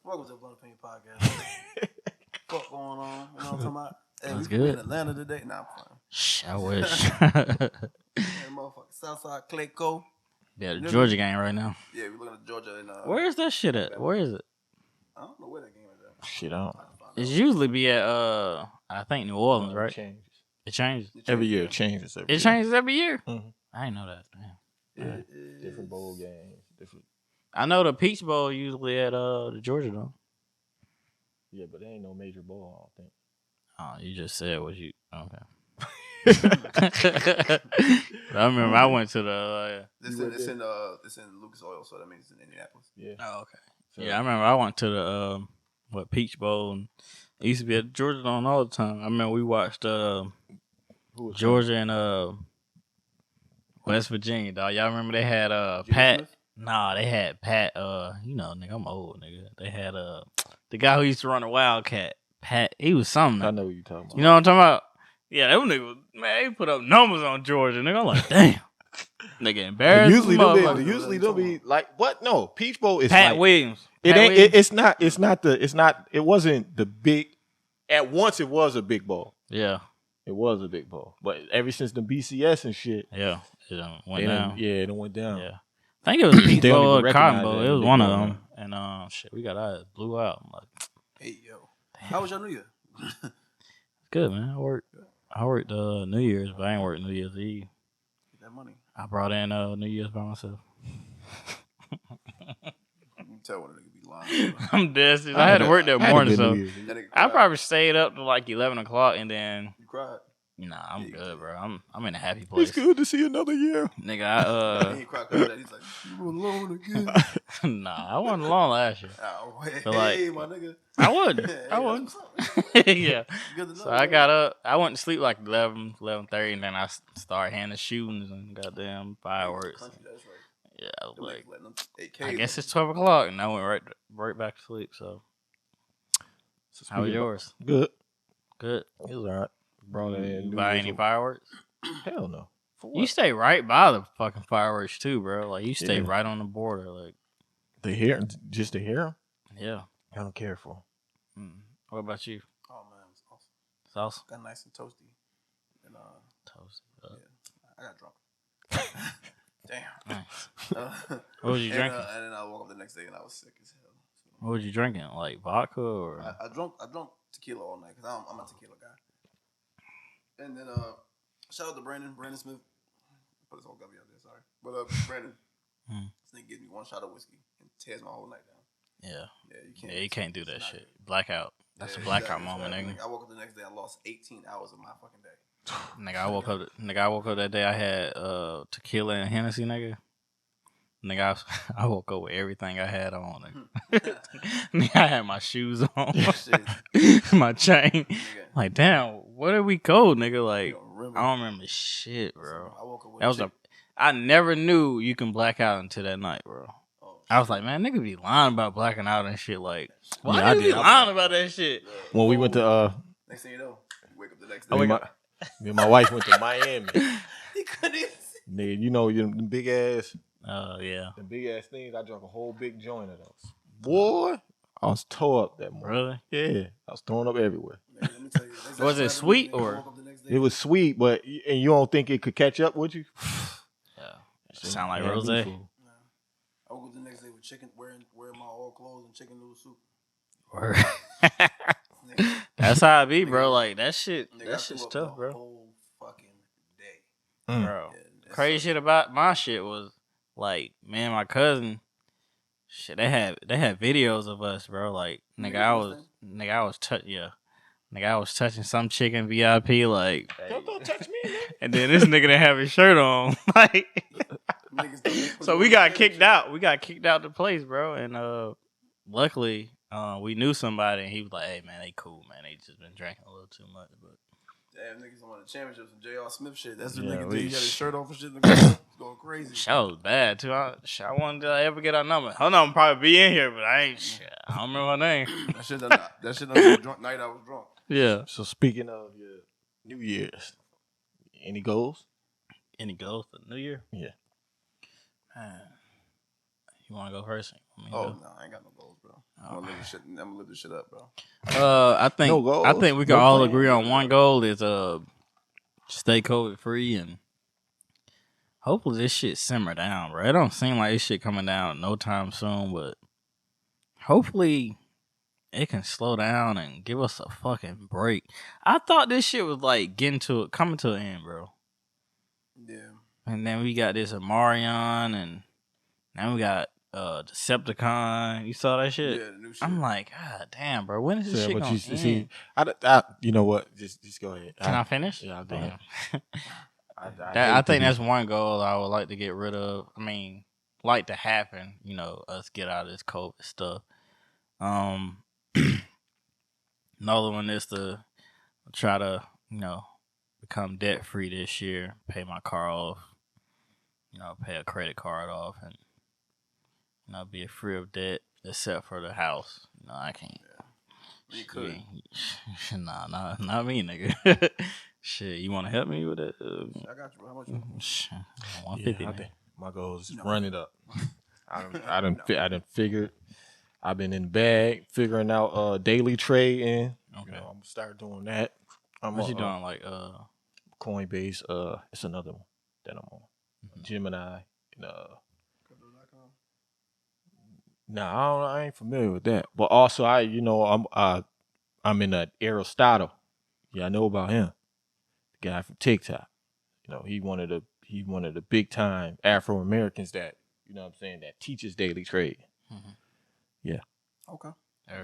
Welcome to the Blood Opinion Podcast. Fuck going on? You know what I'm talking about? Hey, That's we good. in Atlanta today. Nah, I'm playing. I wish. And motherfucker, Southside Clayco. Yeah, the Georgia game right now. Yeah, we're looking at Georgia. And, Where is that shit at? Where is it? I don't know where that game is at. Shit, I don't. It's usually be at I think New Orleans, right? It changes. Every year it changes. It changes every year. Mm-hmm. I didn't know that. Damn. Yeah, different bowl games, different. I know the Peach Bowl usually at the Georgia though. Yeah, but there ain't no major bowl, I don't think. Oh, you just said what you okay. I remember I went to the. It's in Lucas Oil, so that means it's in Indianapolis. Yeah. Oh, okay. So, yeah, I remember I went to the Peach Bowl, and it used to be at Georgia on all the time. I remember we watched Georgia and West Virginia, dog. Y'all remember they had Pat? Smith? Nah, they had Pat. You know, nigga, I'm old, nigga. They had the guy who used to run the Wildcat. Pat, he was something. I know what you're talking about. You know what I'm talking about? Yeah, that nigga, man, they put up numbers on Georgia, nigga. I'm like, damn. Nigga embarrassed. Usually they'll be like, what? No, Peach Bowl is Pat like, Williams. It ain't. It wasn't the big. At once, it was a big bowl. Yeah, it was a big bowl. But ever since the BCS and shit, yeah, it went down. It went down. Yeah, I think it was Peach Bowl or Cotton Bowl. It was one of them. And shit, we got our ass blew out. I'm like, hey yo, how was your New Year? Good, man. I worked New Year's, but I ain't worked New Year's Eve. Get that money. I brought in New Year's by myself. You can tell when a nigga be lying. I'm dead. I had to work that morning, so I probably stayed up to like 11 o'clock, and then you cried. Nah, I'm good, bro. I'm in a happy place. It's good to see another year, nigga. He cried because he's like, you were alone again. Nah, I wasn't alone last year. Oh, hey, like, my nigga. I wouldn't. I wouldn't. Yeah. Good to know, So I got up. I went to sleep like 11:30, and then I started handing shootings and goddamn fireworks. Country, that's right. Yeah, I was like, I I guess it's 12 o'clock, and I went right back to sleep. So, how was yours? Good. Good. It was alright. Brought in. You buy any fireworks? Hell no. You stay right by the fucking fireworks too, bro. Like you stay right on the border. Like just to hear them. Yeah, I don't care for them. What about you? Oh man, it's awesome. It's awesome. Got nice and toasty. And toasty. Yeah, I got drunk. Damn. Nice. What was you drinking? And then I woke up the next day and I was sick as hell. So. What was you drinking? Like vodka or? I drunk tequila all night because I'm a tequila guy. And then shout out to Brandon Smith. Put his whole gummy out there, sorry. But Brandon, this nigga gives me one shot of whiskey and tears my whole night down. Yeah. Yeah, you can't. Yeah, you can't do that shit. Blackout. That's a blackout moment, nigga. I woke up the next day. I lost 18 hours of my fucking day. Nigga, I woke up that day. I had tequila and Hennessy, nigga. Nigga, I woke up with everything I had on. Nigga, nigga I had my shoes on, my chain. Nigga. Like, damn, where did we go, nigga? Like, I don't remember shit, bro. I woke up with I never knew you can black out until that night, bro. I was like, man, nigga be lying about blacking out and shit. Like, why I did lying about that shit? When we went to next thing you know, you wake up the next day. Me and my wife went to Miami. He couldn't even. Nigga, you know them big ass. Yeah. The big ass things. I drank a whole big joint of those. Boy, I was tore up that morning. Really? Yeah, I was throwing up everywhere. Man, let me tell you, was it sweet or? It was sweet, but and you don't think it could catch up with you? Yeah. Sound like rose. I woke up the next day with chicken, wearing my old clothes and chicken noodle soup. Word. That's how I be, bro. Like that shit. That shit's tough, bro. Whole fucking day, bro. Yeah, crazy shit about my shit was like, me and my cousin. Shit, they had videos of us, bro. Like, nigga, I was touching some chick in VIP, like. Don't touch me, nigga. And then this nigga didn't have his shirt on, like. So we got kicked out. We got kicked out the place, bro. And luckily, we knew somebody, and he was like, "Hey, man, they cool, man. They just been drinking a little too much." But damn, niggas won the championship, some J.R. Smith shit. That's the nigga. He had his shirt off and shit. It's going crazy. Show was bad too. I wanted to ever get our number. Her number probably be in here, but I ain't. Shit, I don't remember her name. That shit done drunk night. I was drunk. Yeah. So speaking of your New Year's, any goals? Any goals for New Year? Yeah. Man, You want to go first? No, I ain't got no goals, bro. I'm gonna live this shit up, bro. I think we can all agree on one goal is stay COVID free and hopefully this shit simmer down, bro. It don't seem like this shit coming down no time soon, but hopefully it can slow down and give us a fucking break. I thought this shit was like coming to an end, bro. Yeah. And then we got this Amarion, and now we got Decepticon. You saw that shit? Yeah, the new shit. I'm like, God damn, bro. When is this shit gonna end? See, you know what? Just go ahead. Can I finish? Yeah, I'll go ahead. I think that's one goal I would like to get rid of. I mean, like to happen, us get out of this COVID stuff. Another one is to try to, become debt free this year, pay my car off, pay a credit card off, and be free of debt except for the house. I can't. Yeah. You could. Nah, not me, nigga. Shit, you want to help me with it? I got you. How much? 150. I think my goal is run it up. I done figured. I've been in the bag figuring out daily trading. Okay. I'm gonna start doing that. What you doing? Like Coinbase. It's another one that I'm on. Gemini. And, I ain't familiar with that. But also, I'm in that Aristotle. Yeah, I know about him. The guy from TikTok. He one of the big time Afro Americans that that teaches daily trade. Mm-hmm. Yeah. Okay.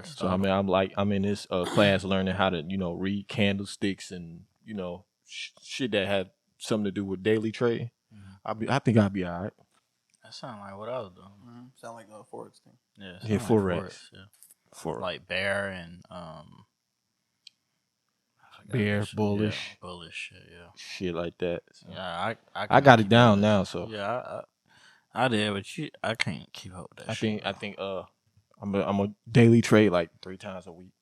So I'm in this class learning how to read candlesticks and shit that had something to do with daily trade. Mm-hmm. I think I'll be all right. That sound like what I was doing. Mm-hmm. Sound like a Forex thing. Yeah, Forex. Forex. Like bear and bear, bullish, shit, shit like that. So. Yeah, I got it down now. So yeah, I did, but I can't keep up with that. I think I'm a daily trade like 3 times a week.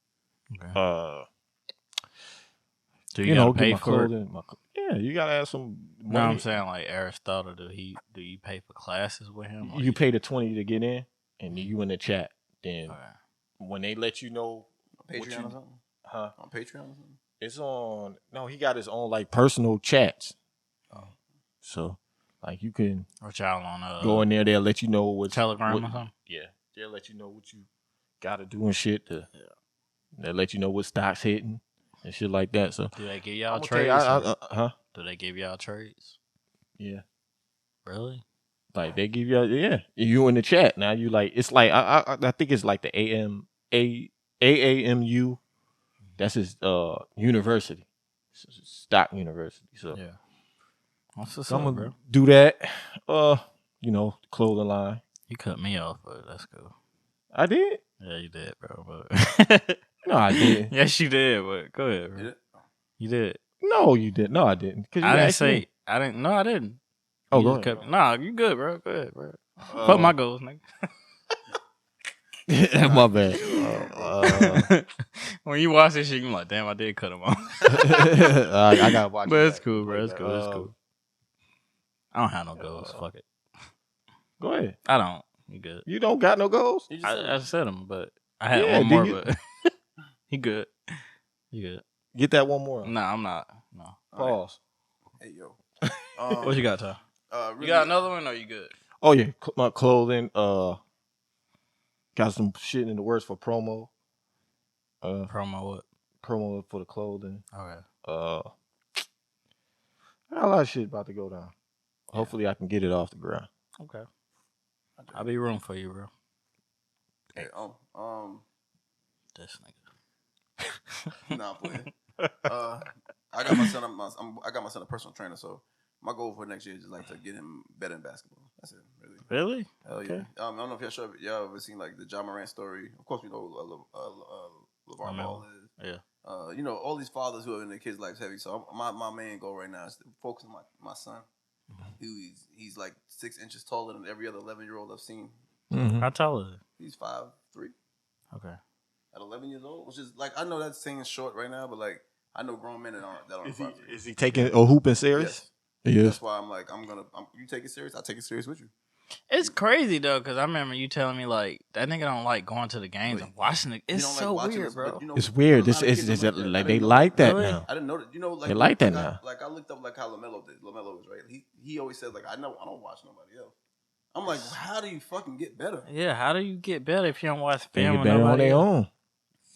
Okay. Do you gotta pay for it? Yeah, you gotta have some money. No, I'm saying like Aristotle. Do you pay for classes with him? You pay the $20 to get in, and you in the chat. Then when they let you know, Patreon or something? Huh? On Patreon or something? It's on. No, he got his own like personal chats. Oh, so like you can. Or y'all on go in there. They'll let you know what Telegram or something. Yeah, they'll let you know what you gotta do and shit. They'll let you know what stocks hitting and shit like that. So do they give y'all trades? Huh? Do they give y'all trades? Yeah. Really? Like they give you you in the chat now. You like it's like I think it's like the AAMU. That's his university, stock university. So yeah, what's I'm up, gonna bro? do that. Clothing line. You cut me off, but that's cool. I did. Yeah, you did, bro. But no, I didn't. Yes, you did. But go ahead, bro. You did. No, you didn't. No, I didn't. I didn't say. I didn't. No, I didn't. Oh, go ahead. Nah, you good, bro. Go ahead, bro. Fuck my goals, nigga. My bad. When you watch this shit, you like, damn, I did cut him off. I gotta watch. But it's cool, bro. It's cool. I don't have no goals. Fuck it. Go ahead. I don't. You good? You don't got no goals? I said them, but I had one more. But he good. You good? Get that one more. Nah, I'm not. No. Pause. Hey yo. What you got, Ty? You got another one, or you good? Oh yeah, my clothing. Got some shit in the works for promo. Promo what? Promo for the clothing. Okay. I got a lot of shit about to go down. Hopefully I can get it off the ground. Okay. I'll be room for you, bro. Hey, this nigga. Nah, I'm playing. I got my son a personal trainer, so my goal for next year is just like to get him better in basketball. That's it, really. Really? Hell yeah. I don't know if y'all ever seen like the Ja Morant story. Of course, we know LeVar Ball is. Yeah. All these fathers who are in their kids' lives heavy. So my main goal right now is to focus on my son. Mm-hmm. He's like 6 inches taller than every other 11-year-old I've seen. Mm-hmm. How tall is he? He's 5'3". Okay. At 11 years old, which is like I know that seems short right now, but like I know grown men that aren't. Is he taking a hooping serious? Yes. That's why I'm like you take it serious. I take it serious with you. It's crazy though, because I remember you telling me like that nigga don't like going to the games and watching it. It's so weird, bro. It's weird. This is like they like that now. I didn't know that. You know, like they like that now. Like I looked up like how LaMelo did. LaMelo was right. He always said like I don't watch nobody else. I'm like, how do you fucking get better? Yeah, how do you get better if you don't watch They film? get better on their own.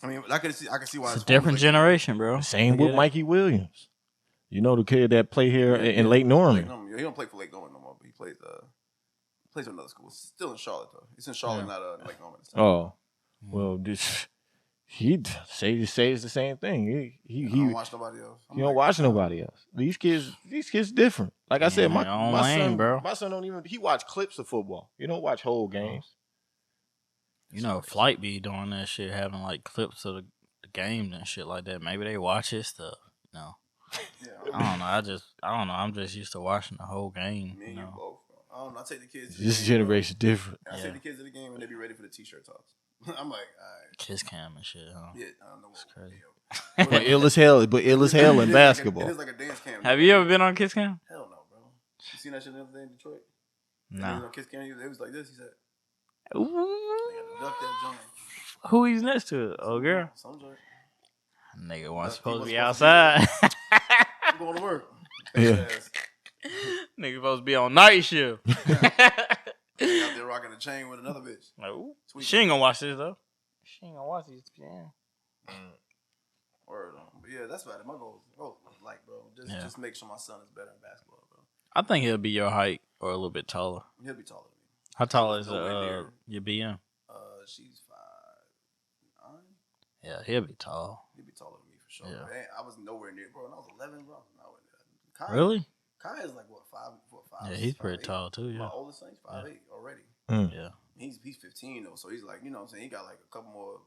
I mean, I can see why it's a different generation, bro. Same with Mikey Williams. You know the kid that play here in Lake Norman. He don't play for Lake Norman no more, but he plays for another school. It's still in Charlotte though. It's in Charlotte, not Lake Norman. Oh, well, he says the same thing. He don't watch nobody else. He don't watch nobody else. These kids different. Like I said, my son, bro. My son don't even. He watch clips of football. He don't watch whole games. You know, Flight be doing that shit, having like clips of the games and shit like that. Maybe they watch his stuff. No. Yeah, I don't know. I don't know. I'm just used to watching the whole game. Me and you both. I don't know. I take the kids. This generation different. I take the kids to the game and they be ready for the t-shirt talks. I'm like, all right. Kiss cam and shit, huh? Yeah, I don't know. It's crazy. But ill as hell in basketball. It is like a dance cam. Have you ever been on Kiss Cam? Hell no, bro. You seen that shit the other day in Detroit? No. On Kiss Cam, it was like this. He said, "Ooh." Duck that joint. Who he's next to? Oh, girl. Some joint. Nigga wasn't supposed to be outside. I'm going to work. Yeah. Nigga supposed to be on night shift. Out there rocking a chain with another bitch. Like, ooh. She ain't gonna watch this though. She ain't gonna watch these. Yeah. Word on. But yeah, that's about it. My goal is like, bro, just make sure my son is better in basketball, bro. I think he'll be your height or a little bit taller. He'll be taller than me. How tall is your BM? She's 5'9". Yeah, he'll be tall. He'll be taller than me for sure. Yeah. Man, I was nowhere near, bro. When I was 11, bro. Really? Kai is like what, 5'5". Yeah, he's pretty tall too. Yeah. My oldest son's 5'8" already. Yeah. He's 15 though, so he's like, you know what I'm saying, he got like a couple more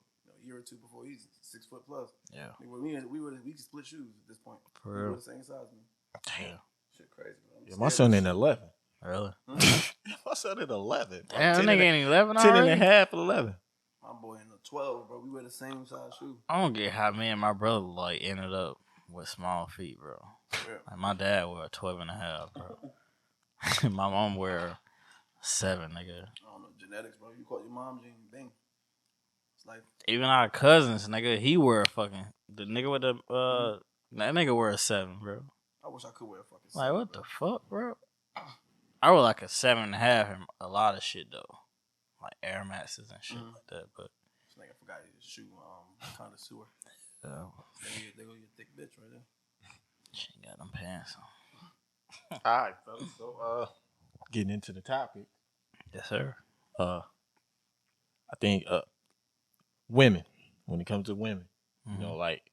year or two before he's 6 foot plus. Yeah. We could split shoes at this point. For real. We're the same size, man. Damn. Shit crazy, man. Yeah, my son in 11. Really? My son in 11. Damn, that nigga ain't 11 10 already? and a half, 11. My boy in the 12, bro. We wear the same size shoe. I don't get how me and my brother like ended up with small feet, bro. Yeah. Like my dad wear 12 and a half, bro. My mom wear 7, nigga. I don't know, genetics, bro. You call your mom, Gene, bang. It's like even our cousins, nigga, he wear a fucking the nigga with the that nigga wear a 7, bro. I wish I could wear a fucking 7. Like what the fuck, bro? I wear like a 7.5 and a lot of shit though, like Air Maxes and shit like that. But this nigga forgot his shoe connoisseur. They go your thick bitch right there. She ain't got them pants on. All right, fellas. So, getting into the topic. Yes, sir. I think women, when it comes to women, you know, like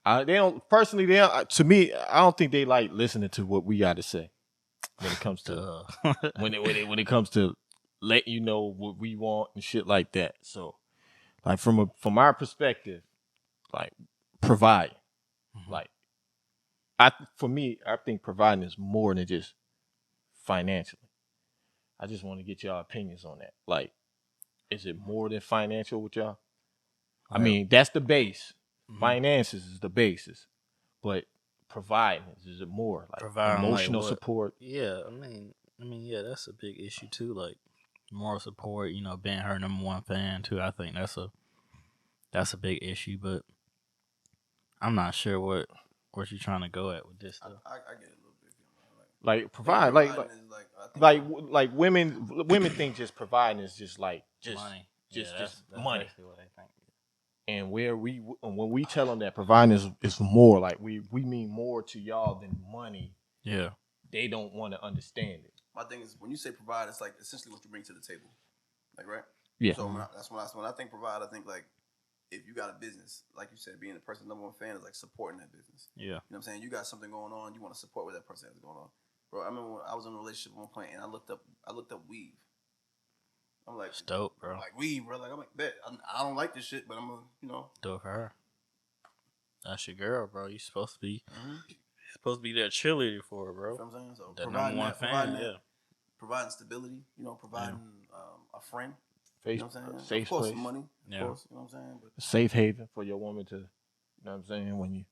they don't personally. They don't, to me, I don't think they like listening to what we got to say when it comes to when it comes to let you know what we want and shit like that. So, like from our perspective, like provide, like. For me, I think providing is more than just financially. I just want to get y'all opinions on that. Like, is it more than financial with y'all? I mean, that's the base. Finances is the basis. But providing, is it more? Like providing emotional support? Yeah, I mean, yeah, that's a big issue too. Like moral support, you know, being her number one fan too. I think that's a big issue, but I'm not sure what you're trying to go at with this stuff. I get it a little bit. Like provide, like women think just providing is just like just money, just money. What they think. And when we tell them that providing is more, like we mean more to y'all than money. Yeah, they don't want to understand it. My thing is when you say provide, it's like essentially what you bring to the table, like right. Yeah. So when I think provide, I think like. If you got a business, like you said, being a person's number one fan is like supporting that business. Yeah. You know what I'm saying? You got something going on, you want to support what that person has going on. Bro, I remember when I was in a relationship at one point and I looked up weave. I'm like, it's dope, bro. Like weave, bro. Like I'm like, bet I don't like this shit, but I'm gonna, you know. Do it for her. That's your girl, bro. You supposed to be supposed to be that cheerleader for her, bro. You know what I'm saying? So that number one fan, providing stability, you know, providing a friend. You know what I'm saying? Safe of course, place. money. Of course, you know what I'm saying? But a safe haven for your woman to, you know what I'm saying?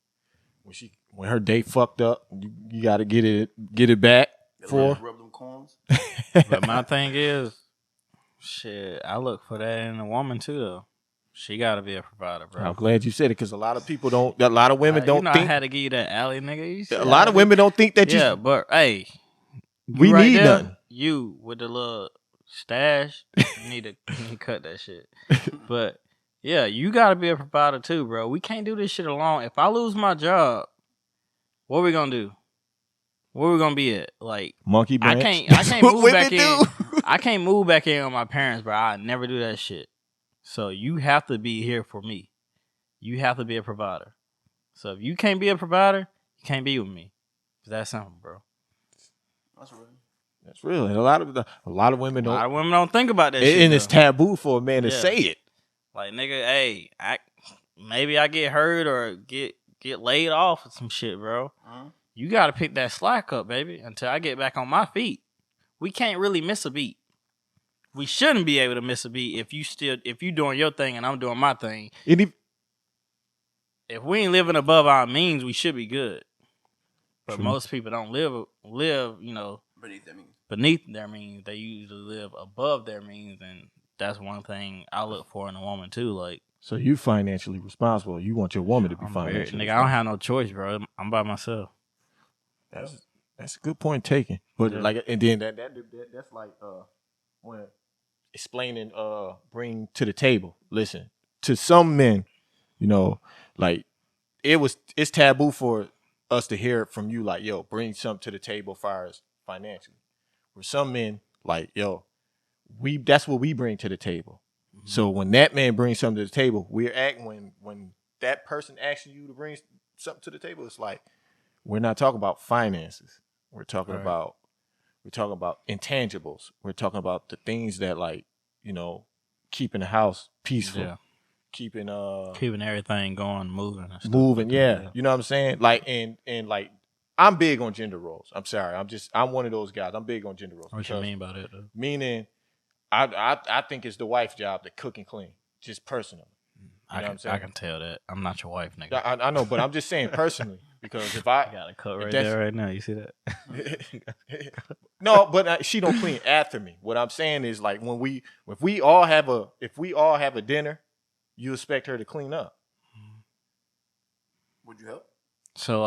When her day fucked up, you got to get it back. 4. Rub them corns. But my thing is, shit, I look for that in a woman too, though. She got to be a provider, bro. I'm glad you said it because a lot of people don't. A lot of women don't think. I had to give you that alley, nigga. A lot of women don't think that you. Yeah, but hey, we right need there, nothing. You with the little stash, you need to cut that shit. But yeah, you got to be a provider too, bro. We can't do this shit alone. If I lose my job, what are we gonna do? Where we gonna be at? Like monkey branch. I can't move back in. I can't move back in on my parents, bro. I never do that shit. So you have to be here for me. You have to be a provider. So if you can't be a provider, you can't be with me. That's simple, bro. That's real. That's real. And a lot of women don't. A lot of women don't think about that shit. And it's taboo for a man to say it. Like, nigga, hey, maybe I get hurt or get laid off or some shit, bro. Uh-huh. You got to pick that slack up, baby, until I get back on my feet. We can't really miss a beat. We shouldn't be able to miss a beat if you doing your thing and I'm doing my thing. If we ain't living above our means, we should be good. But most people don't live, you know, beneath their means. They usually live above their means, and that's one thing I look for in a woman too. Like, so you financially responsible. You want your woman to be financially nigga, I don't have no choice, bro. I'm by myself. That's a good point taken. But like, and then that's like when explaining bring to the table. Listen, to some men, you know, like it's taboo for us to hear it from you, like, yo, bring something to the table as far as financially. For some men, like, yo, that's what we bring to the table. Mm-hmm. So when that man brings something to the table, we're acting when that person asking you to bring something to the table, it's like we're not talking about finances. We're talking about intangibles. We're talking about the things that, like, you know, keeping the house peaceful, keeping everything going, moving, and stuff. Moving. Yeah, you know what I'm saying. Like and like, I'm big on gender roles. I'm sorry, I'm one of those guys. I'm big on gender roles. What you mean by that, though? Meaning, I think it's the wife's job to cook and clean, just personally. You know what I'm saying? I can tell that. I'm not your wife, nigga. I know, but I'm just saying personally, because if I got a cut right there right now, you see that? No, but she don't clean after me. What I'm saying is, like, if we all have a dinner, you expect her to clean up. Would you help? So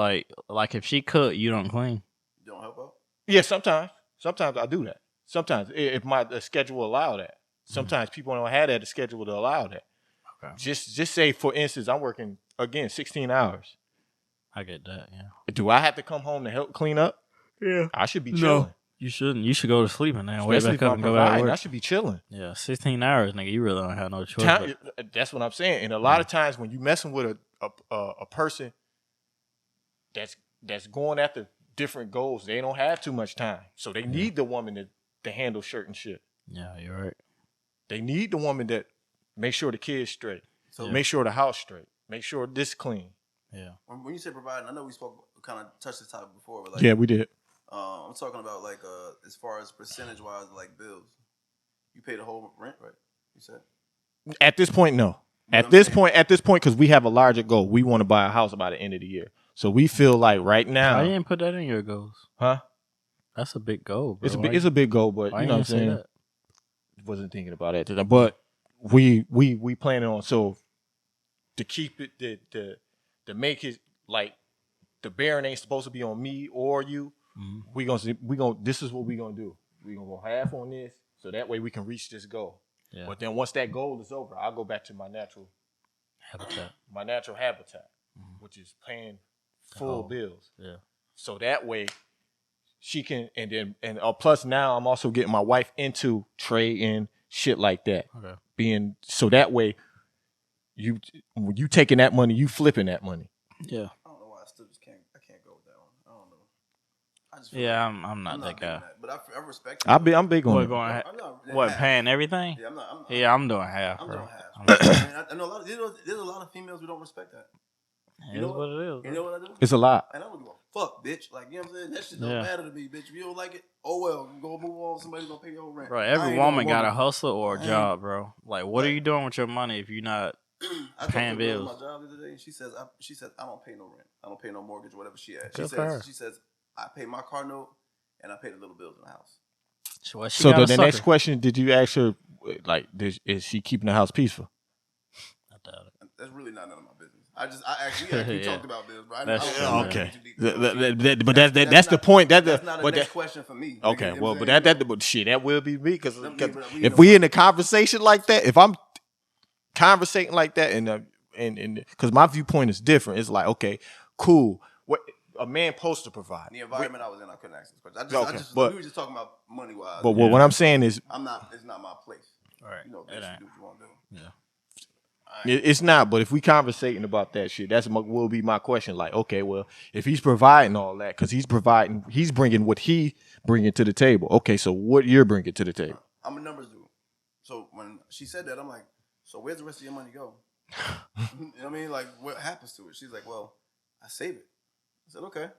like if she cook, you don't clean. You don't help out? Yeah, sometimes I do that. Sometimes if my schedule allow that. Sometimes people don't have that schedule to allow that. Okay. Just say, for instance, I'm working again 16 hours. I get that. Yeah. Do I have to come home to help clean up? Yeah. I should be chilling. No, you shouldn't. You should go to sleep and then wake back up and go back to work. I should be chilling. Yeah, 16 hours, nigga. You really don't have no choice. That's what I'm saying. And a lot of times when you messing with a person that's going after different goals, they don't have too much time, so they need the woman to handle certain shit. Yeah, you're right. They need the woman that make sure the kids straight, so make sure the house straight, make sure this clean. Yeah. When you say providing, I know we kind of touched this topic before, but like, yeah, we did. I'm talking about, like, as far as percentage wise, like bills. You pay the whole rent, right? You said. At this point, no. At this point, because we have a larger goal, we want to buy a house by the end of the year. So we feel like right now. I didn't put that in your goals, huh? That's a big goal, bro. It's a big goal, but you know what I'm saying. That? Wasn't thinking about that today, but we planning on, so to keep it to make it like the bearing ain't supposed to be on me or you. Mm-hmm. We gonna this is what we gonna do. We gonna go half on this, so that way we can reach this goal. Yeah. But then once that goal is over, I'll go back to my natural habitat. Mm-hmm. Which is paying full bills. Yeah. So that way she can, and plus now I'm also getting my wife into trading shit like that. Okay. So that way you taking that money, you flipping that money. Yeah. I don't know why I can't go with that one. I don't know. Yeah, I'm not that guy. But I respect it. I'm big on it. Paying everything? Yeah, I'm doing half. I'm doing half. I know there's a lot of females who don't respect that. You know what it is. You know what I do? It's a lot. And I don't give a fuck, bitch. Like, you know what I'm saying? That shit don't matter to me, bitch. If you don't like it, oh well. Go move on. Somebody's gonna pay your rent. Bro, every woman got a hustle or a job, bro. Like, what are you doing with your money if you're not paying bills? I talked to her about my job the other day, and she says I don't pay no rent. I don't pay no mortgage or whatever she has. She says I pay my car note, and I paid the little bills in the house. So the next question, did you ask her, like, is she keeping the house peaceful? I doubt it. That's really not none of my business. I actually talked about bills, but okay. But that's the point. That's not a next question for me. Okay, well, but that will be me because if we in a conversation like that, if I'm conversating like that, and because my viewpoint is different, it's like, okay, cool. What a man supposed to provide. The environment I was in, I couldn't ask this question. But we were just talking about money wise. But what I'm saying is, it's not my place. All right, you know, bitch, you do what you want to do. Yeah. It's not, but if we conversating about that shit, will be my question. Like, okay, well, if he's providing all that, because he's bringing what he bringing to the table. Okay, so what you're bringing to the table? I'm a numbers dude. So when she said that, I'm like, so where's the rest of your money go? You know what I mean? Like, what happens to it? She's like, well, I save it. I said, okay,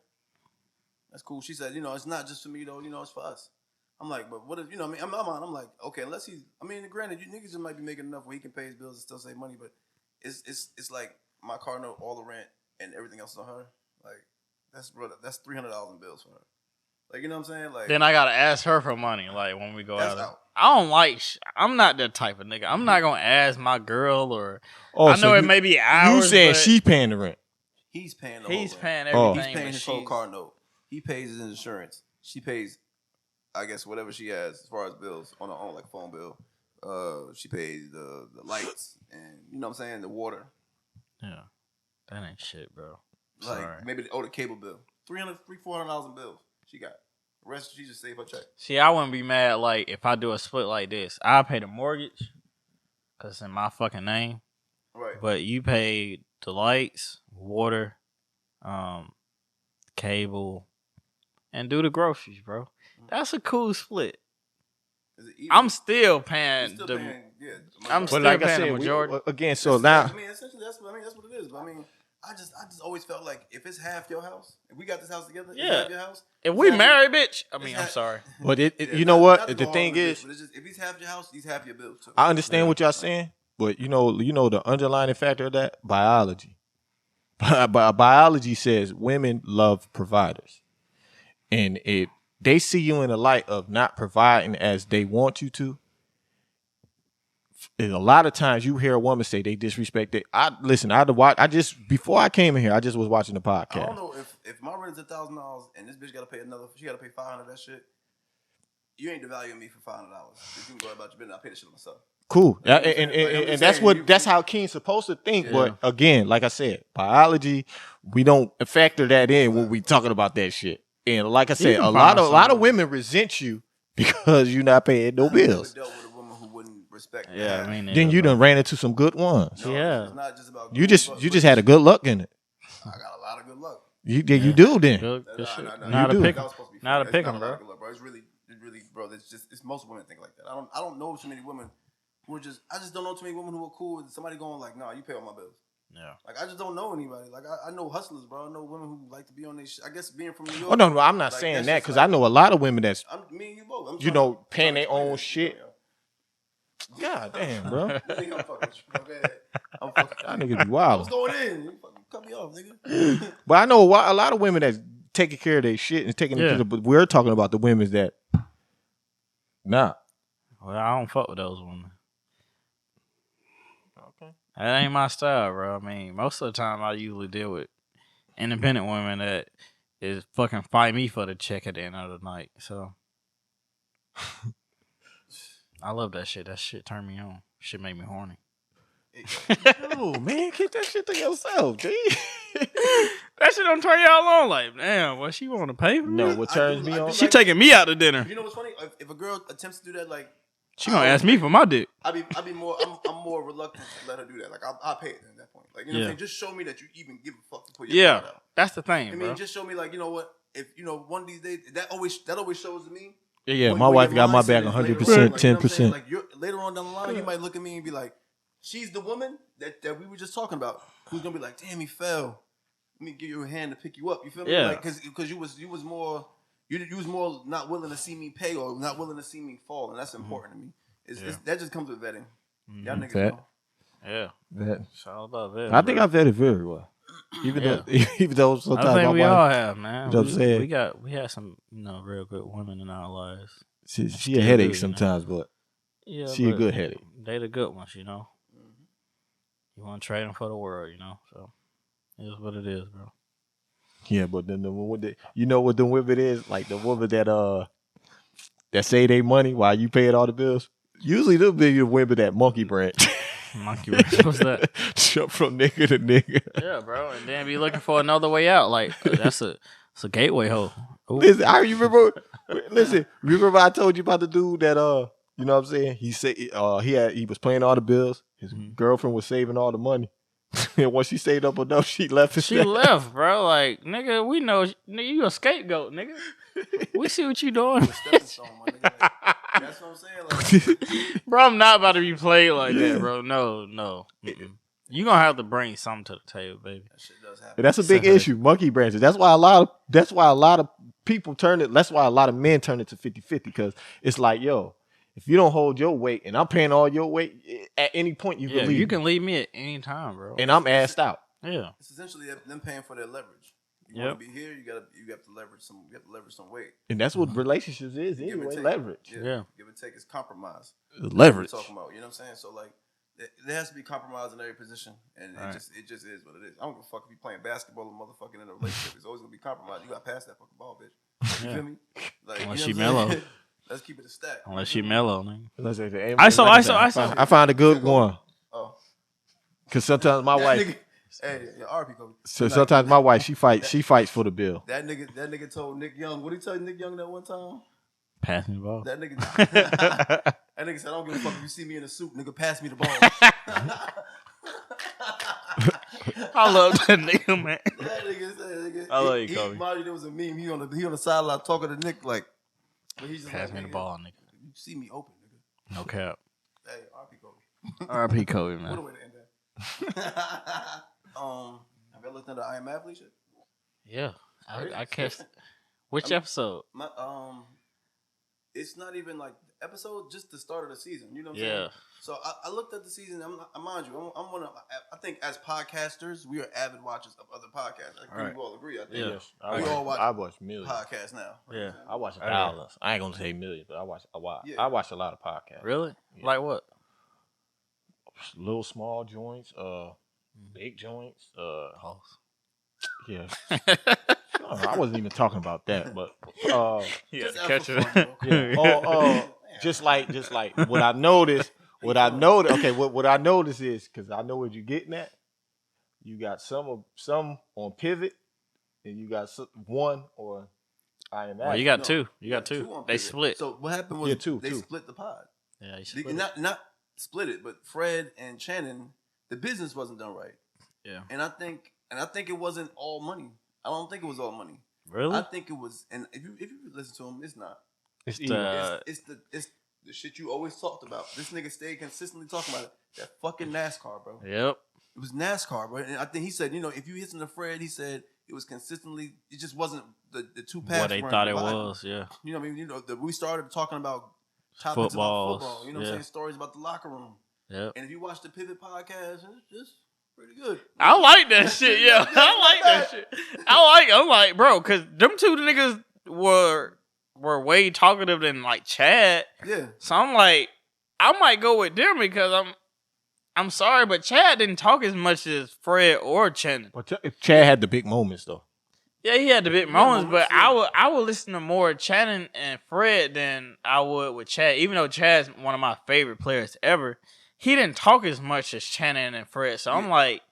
that's cool. She said, it's not just for me though. It's for us. I'm like, but what if, I mean, I'm like, okay, unless granted, you niggas just might be making enough where he can pay his bills and still save money, but it's like my car note, all the rent, and everything else on her. Like, that's $300 in bills for her. Like, you know what I'm saying? Like, then I gotta ask her for money. Like when we go out. I don't like. I'm not that type of nigga. I'm not gonna ask my girl or. I know it may be hours. You saying she paying the rent? He's paying the He's whole paying rent. everything. He's paying his whole car note. He pays his insurance. She pays, I guess, whatever she has as far as bills on her own, like a phone bill. She pays the lights and you know what I'm saying, the water. Yeah, that ain't shit, bro. Like Sorry. maybe the cable bill, $400 in bills. She got the rest. She just save her check. See, I wouldn't be mad like if I do a split like this. I pay the mortgage because it's in my fucking name. Right. But you pay the lights, water, cable, and do the groceries, bro. That's a cool split. I'm still paying I'm still like paying I said, the majority. Again, so now. Essentially, that's what it is. But I just always felt like if it's half your house, if we got this house together, it's half your house. If we married, bitch, I'm sorry. But you know what? The thing is, if he's half your house, he's half your bills too. I understand what y'all saying, but you know the underlying factor of that, biology. Biology says women love providers, and if they see you in the light of not providing as they want you to, and a lot of times you hear a woman say they disrespect it. Before I came in here, I just was watching the podcast. I don't know if my rent is $1,000 and this bitch got to pay she got to pay $500 of that shit. You ain't devaluing me for $500. If you can go about your business, I pay the shit myself. Cool, and that's how Keen's supposed to think. Yeah. But again, like I said, biology, we don't factor that in when we talking about that shit. And like I said, a lot of women resent you because you're not paying no bills. Dealt with a woman who wouldn't respect. Yeah, I mean, then you done ran into some good ones. No, yeah, it's not just about. You just had a good luck in it. I got a lot of good luck. You do then. Not a pick 'em, bro. It's really, bro. It's most women think like that. I don't know too many women who are just. I just don't know too many women who are cool with somebody going like, "Nah, you pay all my bills." Yeah. Like, I just don't know anybody. Like, I know hustlers, bro. I know women who like to be on their shit. I guess being from New York. Oh, no, I'm not saying that because I know a lot of women that's, me and you both. Paying their own shit. God damn, bro. I'm fucking with you. I'm fucking. Y'all niggas be wild. What's going in? You fucking cut me off, nigga. But I know a lot of women that's taking care of their shit and taking it to but we're talking about the women that, nah. Well, I don't fuck with those women. That ain't my style, bro. I mean, most of the time I usually deal with independent women that is fucking fight me for the check at the end of the night. So I love that shit. That shit turn me on. Shit make me horny. Oh man, keep that shit to yourself, G. That shit don't turn y'all on. Like, damn, what she want to pay for? No, what turns me on? She taking me out to dinner. You know what's funny? If a girl attempts to do that, like. She gonna ask me for my dick. I'm more reluctant to let her do that. Like I'll pay it at that point. Like, you know what I'm saying? Just show me that you even give a fuck to put your card out. That's the thing. I mean, just show me like, you know what? If one of these days that always shows to me. Yeah. My wife got my back 100%, 10%. Like later on down the line, you might look at me and be like, she's the woman that we were just talking about. Who's gonna be like, damn, he fell. Let me give you a hand to pick you up. You feel me? Yeah. Like, because you was more not willing to see me pay or not willing to see me fall, and that's important to me. That just comes with vetting. Y'all niggas know. Yeah. Vet. It's all about vetting. I think I vetted very well. Even though sometimes I think my we wife, all have, man. You know what I'm saying? We had some, real good women in our lives. she a headache sometimes, but Yeah, she a good headache. They the good ones, You want to trade them for the world, So it is what it is, bro. Yeah, but then what the women is like the woman that say they money while you paying all the bills. Usually they'll be the women that monkey branch. Monkey branch, what's that? Jump from nigga to nigga. Yeah, bro, and then be looking for another way out. Like it's a gateway hole. Ooh. Listen, remember I told you about the dude that you know what I'm saying? He said he was paying all the bills. His girlfriend was saving all the money. And once she saved up enough, she left. She left, bro. Like, nigga, we know, nigga, you a scapegoat, nigga. We see what you doing. That's what I'm saying. Like, bro, I'm not about to be played like that, bro. No. Mm-mm. You gonna have to bring something to the table, baby. That shit does happen. And that's a big issue, monkey branches. That's why a lot of people turn it. That's why a lot of men turn it to 50-50 because it's like, yo, if you don't hold your weight and I'm paying all your weight, at any point you can leave. You can leave me at any time, bro. And I'm assed out. Yeah. It's essentially them paying for their leverage. You want to be here, you have to leverage some weight. And that's what relationships is anyway, leverage. Yeah. Give and take is compromise. Leverage. Talking about, you know what I'm saying? So like there has to be compromise in every position, and it just is what it is. I don't give a fuck if you playing basketball or motherfucking in a relationship. It's always gonna be compromise. You got to pass that fucking ball, bitch. You feel me? Like, unless she mellow. Let's keep it a stack. Unless she mellow, nigga. I found a good one. Oh, because sometimes my wife. Hey, RP Kobe. So sometimes my wife she fights for the bill. That nigga told Nick Young. What did he tell Nick Young that one time? Pass me the ball. That nigga said, I don't give a fuck if you see me in a suit, nigga, pass me the ball. I love that nigga, man. That nigga said, I love you, Kobe. There was a meme. He on the sideline talking to Nick like, but he's just pass me the ball, nigga. You see me open, nigga. No cap. Hey, RP Kobe. RP Kobe, man. What a way to end that. Have you looked into I Am Athlete shit? Yeah, I catch. Which episode? It's not even like episode, just the start of the season. You know what I'm saying? So I looked at the season. Mind you, I'm one of. I think as podcasters, we are avid watchers of other podcasts. I think we all agree. I think we all watch. I watch millions podcasts now. Yeah, I watch thousands. I ain't gonna say millions, but I watch a lot. I watch a lot of podcasts. Really? Yeah. Like what? Little small joints, big joints. Yeah. I wasn't even talking about that, but catch it. Just like what I noticed. What I noticed is because I know what you're getting at. You got some on Pivot, and you got one on I Am. Well, you got two. You got two. They split. So what happened was they split the pod. Yeah, not split it, but Fred and Shannon, the business wasn't done right. Yeah, and I think it wasn't all money. I don't think it was all money. Really? I think it was, and if you listen to him, it's not. It's the shit you always talked about. This nigga stayed consistently talking about it. That fucking NASCAR, bro. Yep. It was NASCAR, bro. And I think he said, if you listen to Fred, he said it was consistently. It just wasn't the two paths. What they thought it was, yeah. You know what I mean? We started talking about topics about football. You know what I'm saying? Stories about the locker room. Yeah. And if you watch the Pivot podcast, it's just pretty good. I like that shit, yeah. I like that shit. I'm like, bro, because them two niggas were way talkative than like Chad. Yeah. So I'm like, I might go with them because I'm sorry, but Chad didn't talk as much as Fred or Channing. But Chad had the big moments though. Yeah, he had the big moments, but I would listen to more Channing and Fred than I would with Chad. Even though Chad's one of my favorite players ever, he didn't talk as much as Channing and Fred. So I'm like,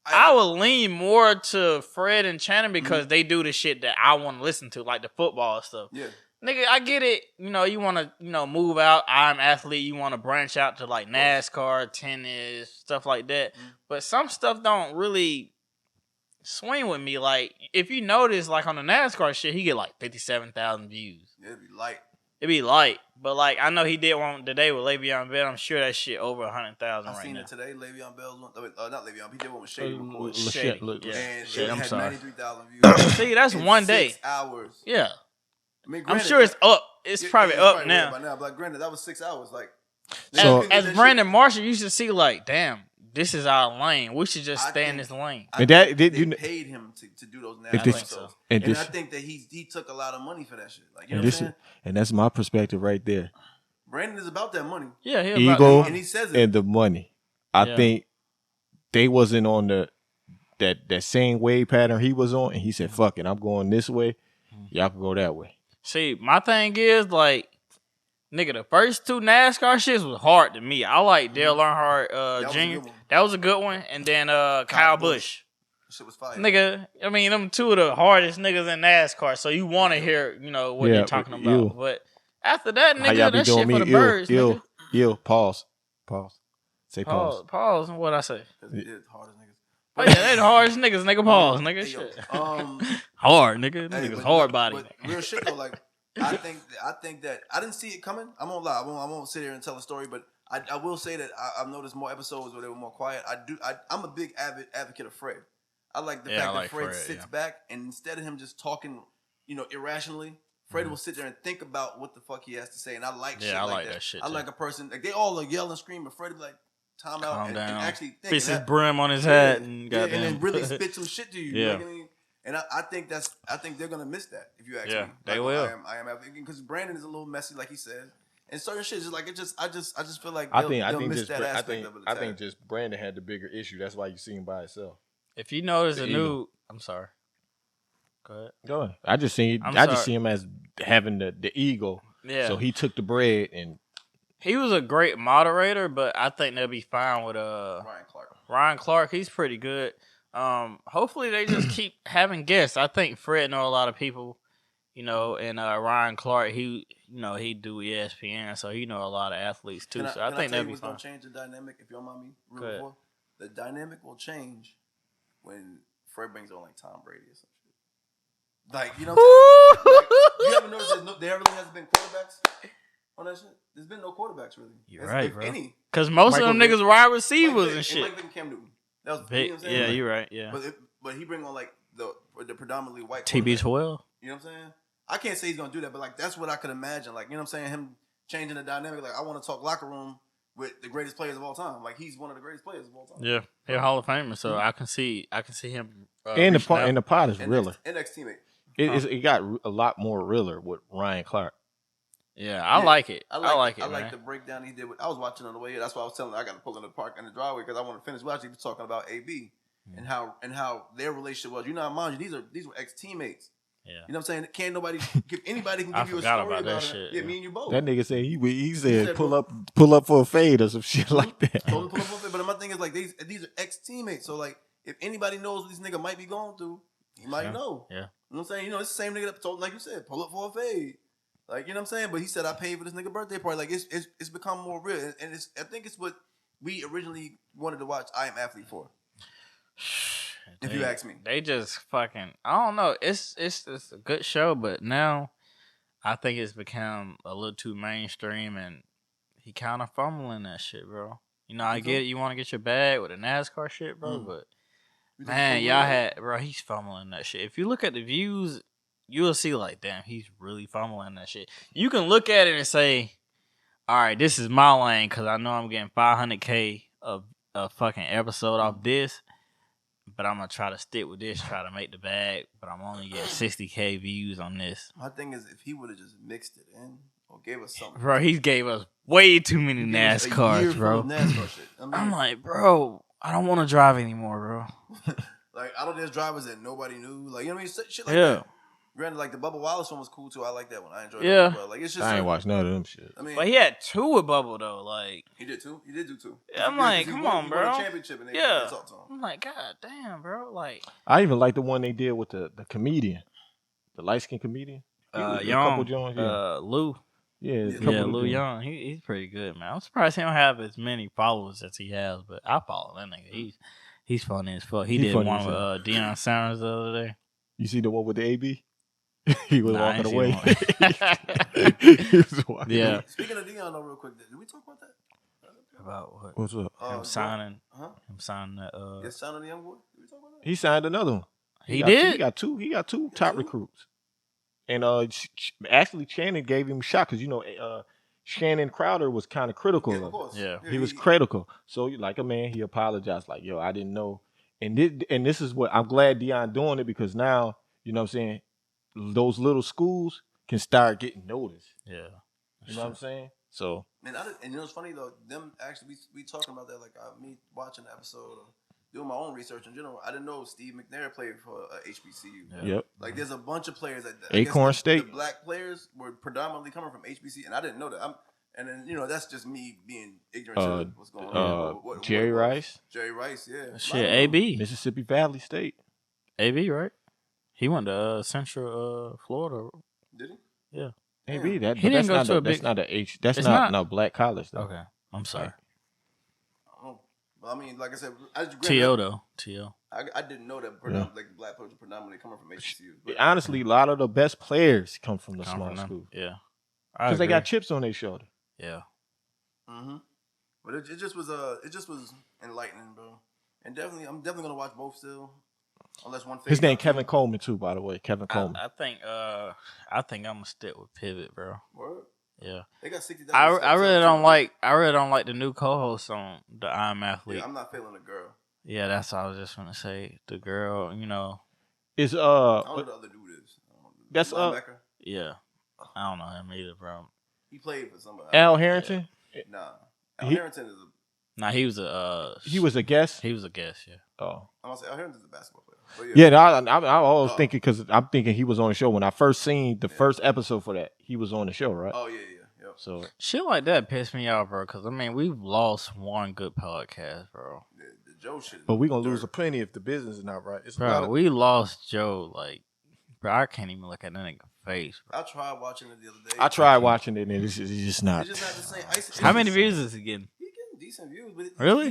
I would lean more to Fred and Channing because they do the shit that I want to listen to, like the football stuff. Yeah. Nigga, I get it. You want to, move out. I'm an athlete. You want to branch out to like NASCAR, tennis, stuff like that. But some stuff don't really swing with me. Like, if you notice, like on the NASCAR shit, he get like 57,000 views. Yeah, it'd be light. But like, I know he did one today with Le'Veon Bell. I'm sure that shit over 100,000 right now. I seen it today. Le'Veon Bell's one. Not Le'Veon. He did one with Shady McCoy. Shady. And Shady, it had sorry. 93,000 views. See, that's one day. 6 hours. Yeah. I mean, I'm sure it's up. It's probably up now. By now. But granted, that was 6 hours. Like, as Brandon Marshall used to see, like, damn, this is our lane. We should just stay in this lane. And that they paid him to do those nasty episodes. And I think that he took a lot of money for that shit. Like, you know what I'm saying? And that's my perspective right there. Brandon is about that money. Yeah, ego, and he says it. And the money. I think they wasn't on that same wave pattern he was on, and he said, "Fuck it, I'm going this way. Y'all can go that way." See, my thing is like, nigga, the first 2 NASCAR shits was hard to me. I like Dale Earnhardt Jr. That was a good one, and then Kyle Busch. Shit was fire. Nigga, I mean, them 2 of the hardest niggas in NASCAR, so you want to hear, what they're talking about. But after that, nigga, that shit for the birds, nigga. Pause. Say pause. Pause. What I say? Because it is hard as niggas. Oh yeah, they the hardest niggas, nigga. Pause, nigga. Hey, shit. Hard, nigga. Niggas hard body. But real shit though, like I think that I didn't see it coming. I won't lie. I won't sit here and tell a story, but I will say that I've noticed more episodes where they were more quiet. I'm a big advocate of Fred. I like the fact that Fred sits back and instead of him just talking, irrationally, Fred will sit there and think about what the fuck he has to say, and I like shit like that. Shit I like a person like they all like yell and scream, but Fred be like, time out and actually think. Fix his brim on his hat and then really spit some shit to you. Yeah. You know what I mean? And I think they're gonna miss that if you ask me. They will. I am because Brandon is a little messy, like he said, and certain shit is like it. I just feel like I they'll think miss just that aspect of it. I think just Brandon had the bigger issue. That's why you see him by himself. If you notice I'm sorry. Go ahead. I just see him as having the ego. Yeah. So he took the bread and. He was a great moderator, but I think they'll be fine with Ryan Clark. He's pretty good. Hopefully they just keep having guests. I think Fred know a lot of people, and Ryan Clark, he do ESPN, so he know a lot of athletes too. So I think that'll be fine. Gonna change the dynamic, if you don't mind me. The dynamic will change when Fred brings on like Tom Brady or some shit. Like, you know, like, you ever notice there really hasn't been quarterbacks on that shit? There's been no quarterbacks really. You're right, bro. Any. Because most of them niggas are wide receivers and shit. Like Cam Newton. That was big. You know yeah, you're right. Yeah. But he bring on like the predominantly white TB12. You know what I'm saying? I can't say he's gonna do that, but like that's what I could imagine. Like, you know what I'm saying? Him changing the dynamic. Like, I want to talk locker room with the greatest players of all time. Like, he's one of the greatest players of all time. Yeah, he's a Hall of Famer. So I can see him. And the pot is realer. And ex-teammate. It got a lot more realer with Ryan Clark. Yeah, I like it. I like it. I like the breakdown he did. I was watching on the way here. That's why I was telling you I got to pull in the park in the driveway because I want to finish. We're actually talking about AB and how their relationship was. You know, mind you, these were ex-teammates. Yeah. You know what I'm saying? Can't nobody give anybody can give you a story about that shit. Yeah, me and you both. That nigga said he said pull up for a fade or some shit like that. Pull up for a fade. But my thing is like these are ex-teammates. So like if anybody knows what this nigga might be going through, he might know. Yeah. You know what I'm saying? You know, it's the same nigga that told, like you said, pull up for a fade. Like, you know what I'm saying? But he said, I paid for this nigga birthday party. Like, it's become more real. And I think it's what we originally wanted to watch I Am Athlete for. If you ask me. They just fucking, I don't know. It's a good show, but now I think it's become a little too mainstream and he kind of fumbling that shit, bro. You know, I get it. You want to get your bag with the NASCAR shit, bro, but man, he's fumbling that shit. If you look at the views, you'll see like, damn, he's really fumbling that shit. You can look at it and say, all right, this is my lane because I know I'm getting 500K of a fucking episode off this, but I'm going to try to stick with this, try to make the bag, but I'm only getting 60K views on this. My thing is, if he would have just mixed it in or gave us something. Bro, he gave us way too many NASCARs, bro. NASCAR shit. I'm like, bro, I don't want to drive anymore, bro. Like, I don't there's drivers that nobody knew. Like, you know what I mean? Shit like that. Granted, like the Bubba Wallace one was cool too. I like that one. I enjoyed it as well. Like, it's just I ain't watched none of them shit. I mean, but he had 2 with Bubba though. Like he did 2. He did do 2. Yeah, I'm like, come on, bro. He won a championship and they talked to him. I'm like, God damn, bro. Like, I even like the one they did with the comedian, the light skinned comedian. Young, Lou. Yeah, Lou Young. He's pretty good, man. I'm surprised he don't have as many followers as he has, but I follow that nigga. He's funny as fuck. He did one with Deion Sanders the other day. You see the one with the AB? He was walking away. He was walking away. Speaking of Deion, though, real quick, did we talk about that? About what? What's up? Him signing. Him signing that. Signing the young boy. Did we talk about that? He signed another one. He did. He got two top recruits, and actually Channing gave him a shot because Shannon Crowder was kind of critical Yeah, of of course. Yeah. He was critical. So like a man, he apologized. Like, yo, I didn't know. And this is what I'm glad Deion doing it because now, you know what I'm saying, those little schools can start getting noticed. Yeah. You know what I'm saying? So And you know what's funny though, them actually we talking about that like me watching the episode or doing my own research in general. I didn't know Steve McNair played for HBCU. Yeah. Yep. Like there's a bunch of players that Acorn State. The black players were predominantly coming from HBC, and I didn't know that. And then you know that's just me being ignorant to what's going on. What Jerry Rice. Jerry Rice, yeah. Shit, AB. Mississippi Valley State. AB, right? He went to Central Florida. Did he? Yeah. Maybe Yeah. that. He didn't go to a That's big- not a H. That's It's not not- no black college though. Okay. I'm sorry. Oh, well, I mean, like I said, T.O. though. T.O. I didn't know that like the black players were predominantly coming from HBCU. But Honestly, a lot of the best players come from the Come small from them. schools Yeah. because they got chips on their shoulder. Yeah. But it just was enlightening, bro. And definitely, I'm definitely gonna watch both still, unless one. His name Kevin Coleman too, by the way. Kevin Coleman. I think I'm gonna stick with Pivot, bro. Word. Yeah. They got 60. I really don't like the new co-host on the I'm Athlete. Yeah, I'm not feeling the girl. Yeah, that's what I was just gonna say. The girl, you know. Is I don't know who the other dude is. That's linebacker. Yeah. I don't know him either, bro. He played for somebody. Al Harrington? Nah. Al He- Harrington is a. Nah, he was a He was a guest. he was a guest, yeah. Oh. I'm gonna say Al Harrington's a basketball player. But Yeah, no, I always thinking because I'm thinking he was on the show when I first seen the first episode for that. He was on the show, right? Oh yeah. Yep. So Shit like that pissed me off, bro. Because I mean, we've lost one good podcast, bro. The Joe shit. but we're gonna lose a plenty if the business is not right. It's Bro, we lost Joe. Like, bro, I can't even look at that nigga face. Bro. I tried watching it the other day. I tried watching it and it's just not. It's just not the same. How many views is he getting? He getting decent views, but Really?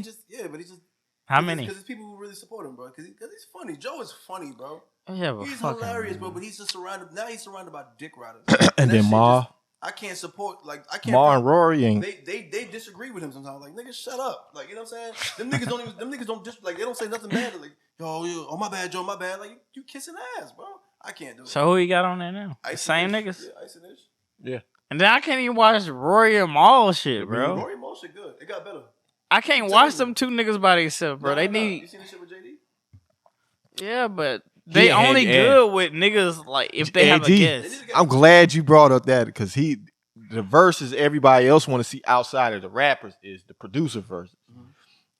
but he just. How many? Because it's people who really support him, bro. Because he's funny. Joe is funny, bro. Yeah, but He's fucking hilarious, bro. But he's just surrounded. Now he's surrounded by dick riders. And that then shit Ma. just- I can't support. Like I can't. Ma and Rory and They disagree with him sometimes. Like niggas, shut up. Like you know what I'm saying? Them niggas don't just like they don't say nothing bad. Like oh my bad, Joe, my bad. Like you kissing ass, bro. I can't do it. So who he got on there now? The same niggas. Yeah, Ice and Ish. yeah. And then I can't even watch Rory and Maul shit, bro. Rory Moe shit good. It got better. I can't watch them two niggas by themselves, bro. No, They no. need. You seen the shit with JD? Yeah, but they Yeah, only and- good with niggas like if they have a AD. guest. I'm glad you brought up that because the verses everybody else want to see outside of the rappers is the producer verses,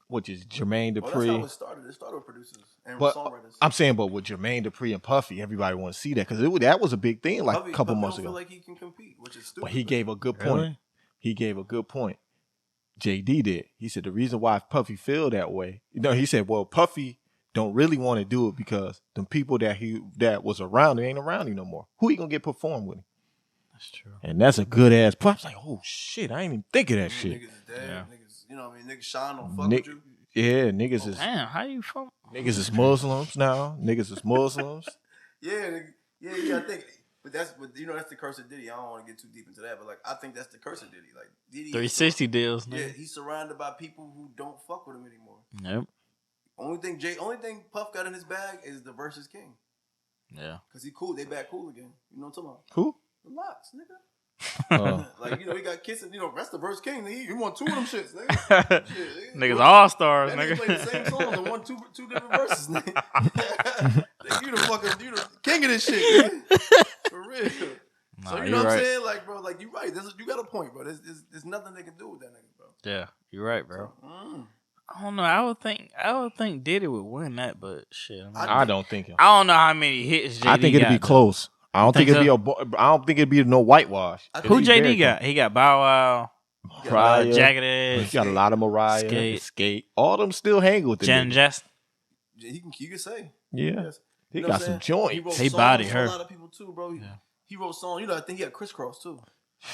which is Jermaine Well, that's how Dupri. it started. It started with producers and But songwriters. I'm saying, but with Jermaine Dupri and Puffy, everybody want to see that because that was a big thing like a couple Puffy months don't ago. feel like he can compete, which is stupid. But he gave a good Really? point. He gave a good point. JD did. He said the reason why Puffy feel that way. He said, well, Puffy don't really want to do it because the people that was around ain't around him no more. Who he gonna get perform with him? That's true. And that's a good ass pop. I was like, oh shit, I ain't even think of that shit. Niggas is dead. Yeah. Niggas, you know what I mean? Niggas shine don't fuck Nick, with you. yeah, niggas is Damn, how you from? niggas is Muslims now. Niggas is Muslims. Yeah, I think. But that's the curse of Diddy. I don't want to get too deep into that, but like I think that's the curse of Diddy. Like Diddy, 360 deals. yeah, Nigga. he's surrounded by people who don't fuck with him anymore. Yep. Only thing Puff got in his bag is the versus king, Yeah. cause he cool. They back cool again. You know what I'm talking about? Who? The Locks, nigga. Uh, Like he got kissing. That's the verse king. He won two of them shits, nigga. Shit, Niggas all stars, That nigga played the nigga. same songs and won two different verses, nigga. Nigga, you the king of this shit, nigga. For real. Nah, So you you know what I'm right. saying? Like, bro, like you right. You got a point, bro. There's nothing they can do with that nigga, bro. Yeah, you're right, bro. Mm. I don't know. I would think Diddy would win that, but shit. I, mean, I don't think him. I don't know how many hits JD I think it'd got, be though. close. I don't think Think it'd be I don't think it'd be no whitewash. Who It'd be very JD got? He got Bow Wow, Mariah. Jagged He Edge, got a lot of Mariah, Skate. Skate. All them still hang with the Jen nigga. Jess. You can say. Yeah, Yes. he You know got what some I'm saying? joints. He He wrote bodied songs for her. a lot of people too, bro. He wrote songs. I think he got Crisscross too.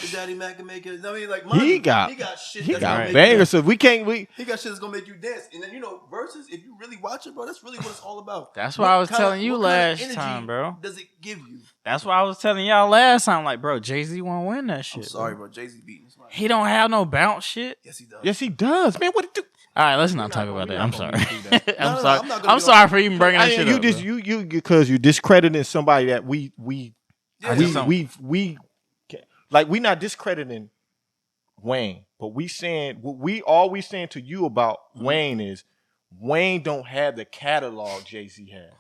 His Daddy Mac can make it. I mean, like He got shit. He that's got gonna make bangers. So we He got shit that's gonna make you dance. And then verses. If you really watch it, bro, that's really what it's all about. That's what I was telling you what kind of last energy time, bro. Does it give you? That's why I was telling y'all last time. Like, bro, Jay-Z won't win that shit. I'm sorry, bro. bro. Jay-Z beating his He don't have no bounce shit. Yes, he does. Yes, he does, man. What it do? All right, let's not not talk gonna- about we're that. I'm not sorry. gonna do that. I'm No, sorry. I'm not gonna I'm do sorry for even bringing that I shit mean, up. you because you're discrediting somebody that we Yeah, just don't- we like we not discrediting Wayne. But we saying to you about Wayne is Wayne don't have the catalog Jay-Z has.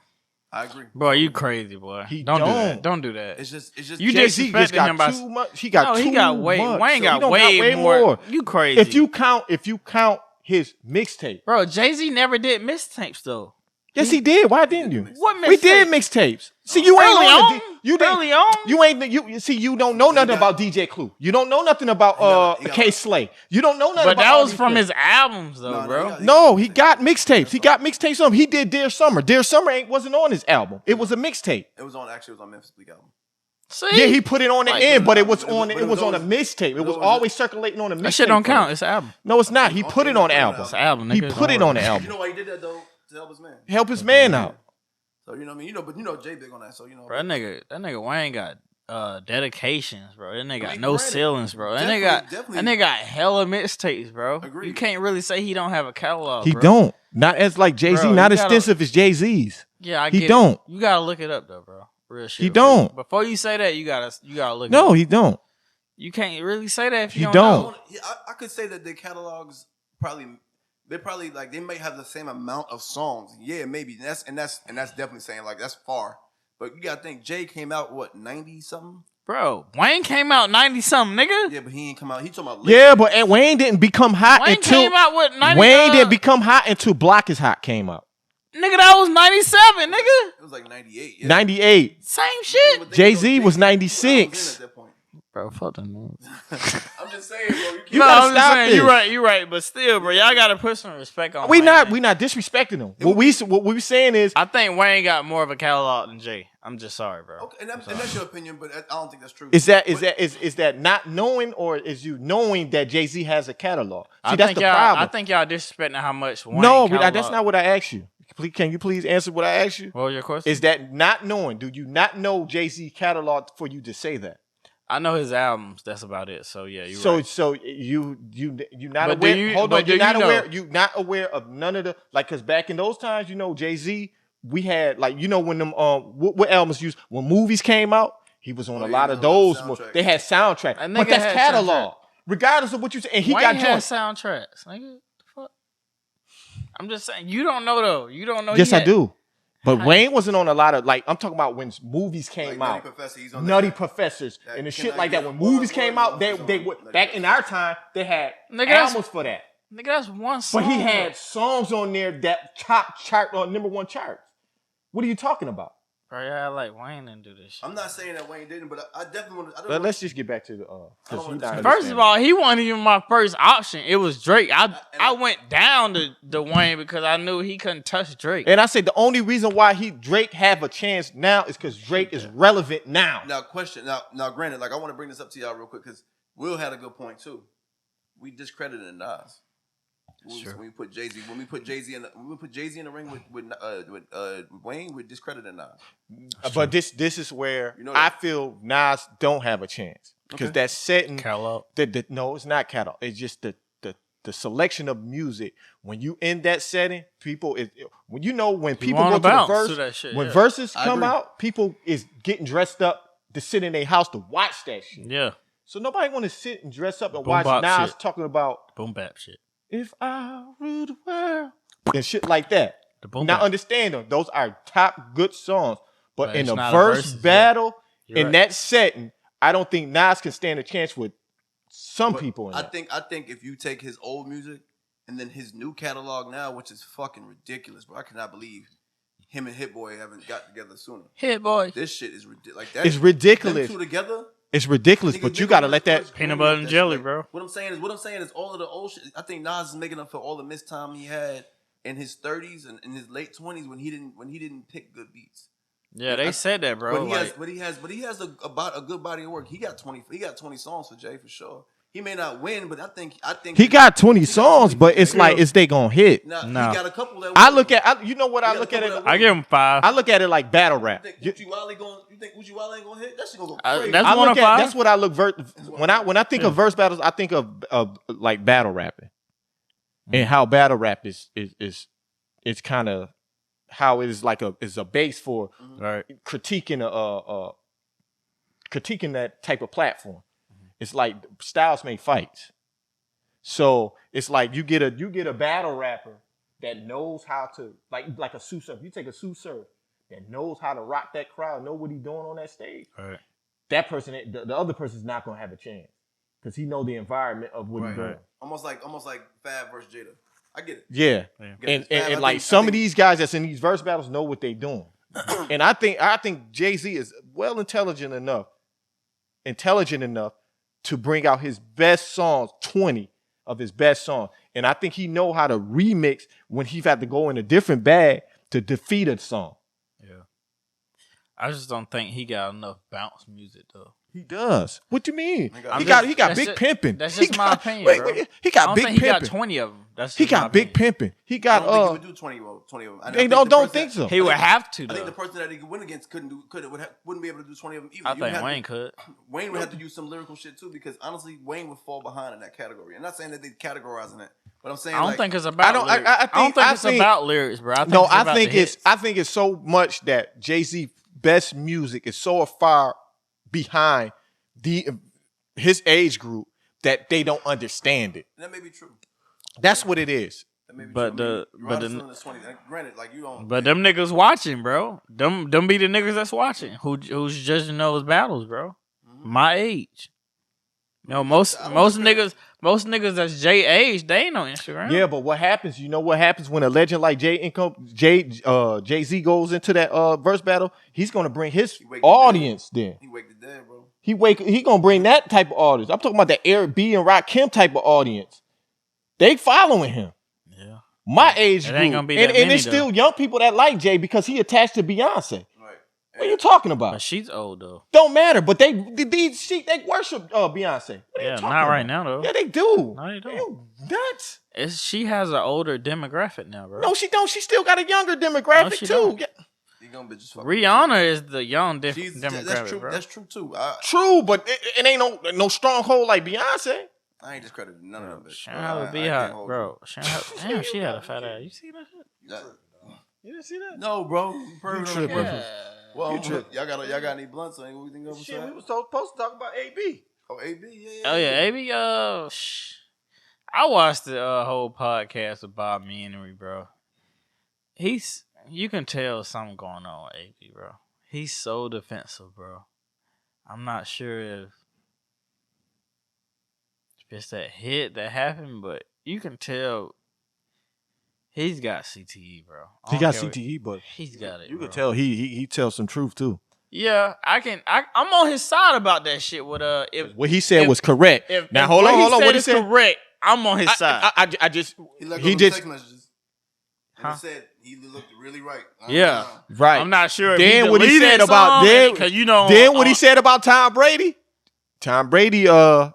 I agree, bro. You crazy, boy? Don't do that. Don't do that. It's just you Jay-Z disrespecting got him by too much. He got way. much. Wayne So got way more. You crazy? If you count his mixtape, bro. Jay-Z never did mixtapes though. Yes, he did. Why didn't you? What mixtape? We did mixtapes. See, you ain't on. You early on. You ain't. You see. You don't know nothing about DJ Clue. You don't know nothing about K Slay. You don't know nothing. But that was from his albums, though, bro. No, he got mixtapes. He got mixtapes on. He did Dear Summer. Dear Summer wasn't on his album. It was a mixtape. It was on Memphis Bleak album. See? Yeah, he put it on the end, but it was on. It was on a mixtape. It was always circulating on a mixtape. That shit don't count. It's an album. No, it's not. He put it on the album. It's an album. He put it on the album. You know why he did that though? To help his man. Help his man out. So you know what I mean? But Jay big on that. So bro, that nigga Wayne got dedications, bro. That nigga got no ceilings, bro. That nigga got hella mixtapes, bro. Agreed. You can't really say he don't have a catalog. He bro. don't. Not as like Jay-Z. Bro, not as extensive as Jay-Z's. Yeah, I he get don't. It. You gotta look it up though, bro. Real shit. He don't. Before you say that, you gotta look. No, it up. he don't. You can't really say that if you don't. know. I could say that their catalogs probably like they might have the same amount of songs. Yeah, maybe. And that's definitely saying like that's far. But you gotta think Jay came out 90 something. Bro, Wayne came out 90 something, nigga. Yeah, but he ain't come out. He talking about. Yeah, but Wayne didn't become hot until came out with 90. Wayne didn't become hot until Block is Hot came out. Nigga, that was 97, nigga. It was like 98. Yeah. 98. Same shit. Jay-Z was 96. Bro, fuck them. I'm just saying, bro. You gotta stop saying, this. You're right, but still, bro, y'all gotta put some respect on. We Wayne, not man. disrespecting him. What we saying is, I think Wayne got more of a catalog than Jay. I'm just sorry, bro. Okay, and that's your opinion, but I don't think that's true. Is that not knowing, or is you knowing that Jay-Z has a catalog? See, that's the problem. I think y'all disrespecting how much Wayne. No, that's not what I asked you. Can you please answer what I asked you? What was your question? Is that not knowing? Do you not know Jay-Z catalog for you to say that? I know his albums. That's about it. So yeah, right. So you not aware. Hold on, you're not aware. You not aware of none of the because back in those times, Jay-Z, we had when them what albums used when movies came out, he was on a lot of those. They had soundtracks, but that's catalog. Regardless of what you say, and he Wayne got had soundtracks. Nigga, the fuck. I'm just saying, you don't know though. You don't know. Yes, I do. But Wayne wasn't on a lot of I'm talking about when movies came out. Nutty Professors and the shit like that. When movies came out, they would back in our time they had albums for that. Nigga, that's one song. But he had songs on there that top chart on #1 charts. What are you talking about? Bro, yeah, like Wayne didn't do this shit. I'm not saying that Wayne didn't, but I definitely want to. Let's just get back to the. First of all, he wasn't even my first option. It was Drake. I went down to Wayne because I knew he couldn't touch Drake. And I said the only reason why Drake have a chance now is because Drake is relevant now. Now, granted, I want to bring this up to y'all real quick because Will had a good point too. We discredited Nas. Sure. When we put Jay-Z in the ring with Wayne, we discredited Nas. But this is where I feel Nas don't have a chance because that setting. Catalog. No, it's not catalog. It's just the selection of music. When you in that setting, people when people go to the verse, when verses come out, people is getting dressed up to sit in their house to watch that shit. Yeah. So nobody want to sit and dress up and watch Nas talking about boom bap shit. If I rule the world and shit like that. Now understand them; those are top good songs. But in a verse battle in that setting, I don't think Nas can stand a chance with some people. I think if you take his old music and then his new catalog now, which is fucking ridiculous, bro. I cannot believe him and Hit Boy haven't got together sooner. Hit Boy, this shit is ridiculous. It's ridiculous. Them two together. It's ridiculous, but you gotta let that peanut butter and jelly, bro. What I'm saying is all of the old shit. I think Nas is making up for all the missed time he had in his 30s and in his late 20s when he didn't pick good beats. Yeah, they said that, bro. But he has a good body of work. He got 20 songs for Jay for sure. He may not win, but I think he got 20 songs, but it's is they gonna hit? No. He got a couple that I look at. You know what I look at it? I give him 5. I look at it like battle rap. You think Uchi Wale ain't gonna hit? That shit gonna go crazy. That's what I look when I think of verse battles. I think of like battle rapping, and how battle rap is kind of how it is is a base for critiquing critiquing that type of platform. It's like styles make fights. So it's like you get a battle rapper that knows how to like a Sue Surf. You take a Sue Surf that knows how to rock that crowd, know what he's doing on that stage. Right. That person, the other person's not gonna have a chance because he know the environment of what he's doing. Almost like Fab versus Jada. I get it. Yeah. And like some of these guys that's in these verse battles know what they doing. And I think Jay-Z is intelligent enough to bring out his best songs, 20 of his best songs. And I think he know how to remix when he's had to go in a different bag to defeat a song. Yeah. I just don't think he got enough bounce music though. He does. What do you mean? He got big pimping. That's just my opinion, bro. He got big pimping. He got 20 of them. He got big pimping. He got. I don't think he would do 20 of them. They don't think so. He would have to. Though. I think the person that he could win against wouldn't be able to do 20 of them either. I think Wayne could. Wayne would have to use some lyrical shit too, because honestly, Wayne would fall behind in that category. I'm not saying that they categorizing it, but I'm saying I don't think it's about. I don't think it's about lyrics, bro. I think it's so much that Jay-Z best music is so far behind his age group that they don't understand it. And that may be true. That's what it is. But granted, like you don't. But them niggas watching, bro. Them be the niggas that's watching. Who's judging those battles, bro? Mm-hmm. My age. You know, most niggas that's Jay age, they ain't on Instagram. Yeah, but what happens? You know what happens when a legend like Jay-Z goes into that verse battle? He's gonna bring his audience then. He wake the dead, bro. He gonna bring that type of audience. I'm talking about the Eric B and Rakim type of audience. They following him. Yeah. My age group. Ain't gonna be that and it's still young people that like Jay because he attached to Beyonce. What are you talking about? But she's old though. Don't matter. But they worship Beyonce. Yeah, not right now though. Yeah, they do. No, they don't. You nuts. She has an older demographic now, bro. No, she don't. She still got a younger demographic too. Yeah. Rihanna is the young demographic, that's true, bro. That's true too. True, but it ain't no stronghold like Beyonce. I ain't discrediting none of it. Sharon would be hot, bro. Damn, she had a fat ass. You see that shit? You didn't see that? No, bro. Yeah. Well, y'all got any blunts or anything else? Shit, we was supposed to talk about AB. Oh, AB, yeah. Oh yeah, AB. I watched the whole podcast of Bob Henry, bro. You can tell something going on with AB, bro. He's so defensive, bro. I'm not sure if it's that hit that happened, but you can tell he's got CTE, bro. He got CTE, but he's got it. You can tell he tells some truth too. Yeah, I'm on his side about that shit. With if what he said was correct. Now hold on. What he said correct. I'm on his side. He just. Huh? He said he looked really right. Yeah, right. I'm not sure. Then what he said about then what he said about Tom Brady. Tom Brady,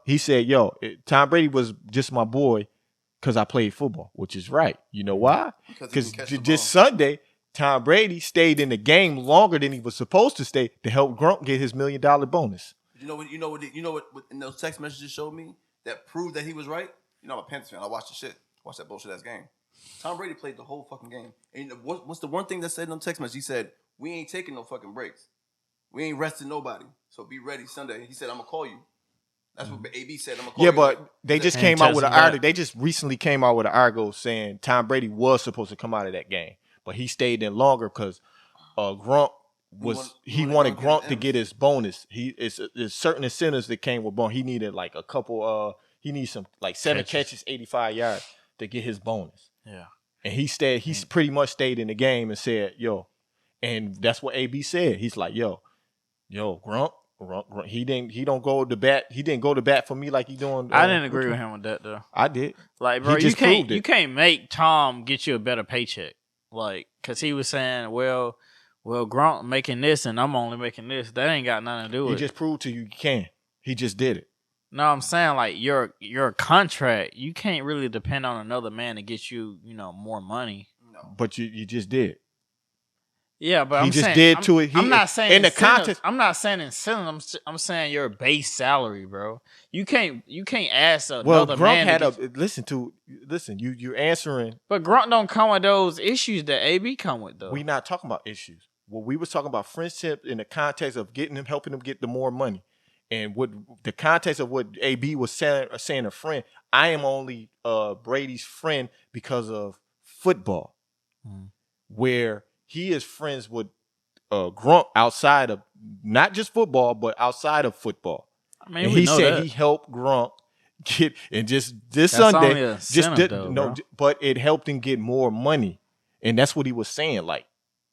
he said, "Yo, Tom Brady was just my boy because I played football," which is right. You know why? Because just Sunday, Tom Brady stayed in the game longer than he was supposed to stay to help Gronk get his $1 million bonus. You know what in those text messages showed me that proved that he was right. You know, I'm a Panthers fan. I watched the shit. Watched that bullshit ass game. Tom Brady played the whole fucking game. And what's the one thing that said in them text messages? He said, "We ain't taking no fucking breaks. We ain't resting nobody. So be ready Sunday." He said, "I'm gonna call you." That's what AB said. I'm gonna call you. Yeah, but they just came out with an article. They just recently came out with an article saying Tom Brady was supposed to come out of that game, but he stayed in longer because Gronk he wanted Gronk to get his bonus. There's certain incentives that came with bonus. He needed like a couple. He needs some like 7 catches, 85 yards to get his bonus. Yeah. And he stayed, he's pretty much stayed in the game and said, "Yo," and that's what AB said. He's like, yo, Gronk, he didn't go to bat. He didn't go to bat for me like he doing. I didn't agree with him with that though. I did. Like, bro, you can't make Tom get you a better paycheck. Like, cause he was saying, well, Gronk making this and I'm only making this. That ain't got nothing to do with it. He just proved to you can. He just did it. No, I'm saying like your contract, you can't really depend on another man to get you, more money. No. But you just did. Yeah, but I'm not saying in the context. I'm not saying incentives. I'm saying your base salary, bro. You can't ask another man. Listen. You're answering. But Gronk don't come with those issues that AB come with, though. We're not talking about issues. Well, we was talking about friendship in the context of helping him get the more money. And what the context of what AB was saying a friend, I am only Brady's friend because of football, where he is friends with Gronk outside of not just football, but outside of football. I mean, and he said he helped Gronk get, and just this Sunday, but it helped him get more money, and that's what he was saying. Like,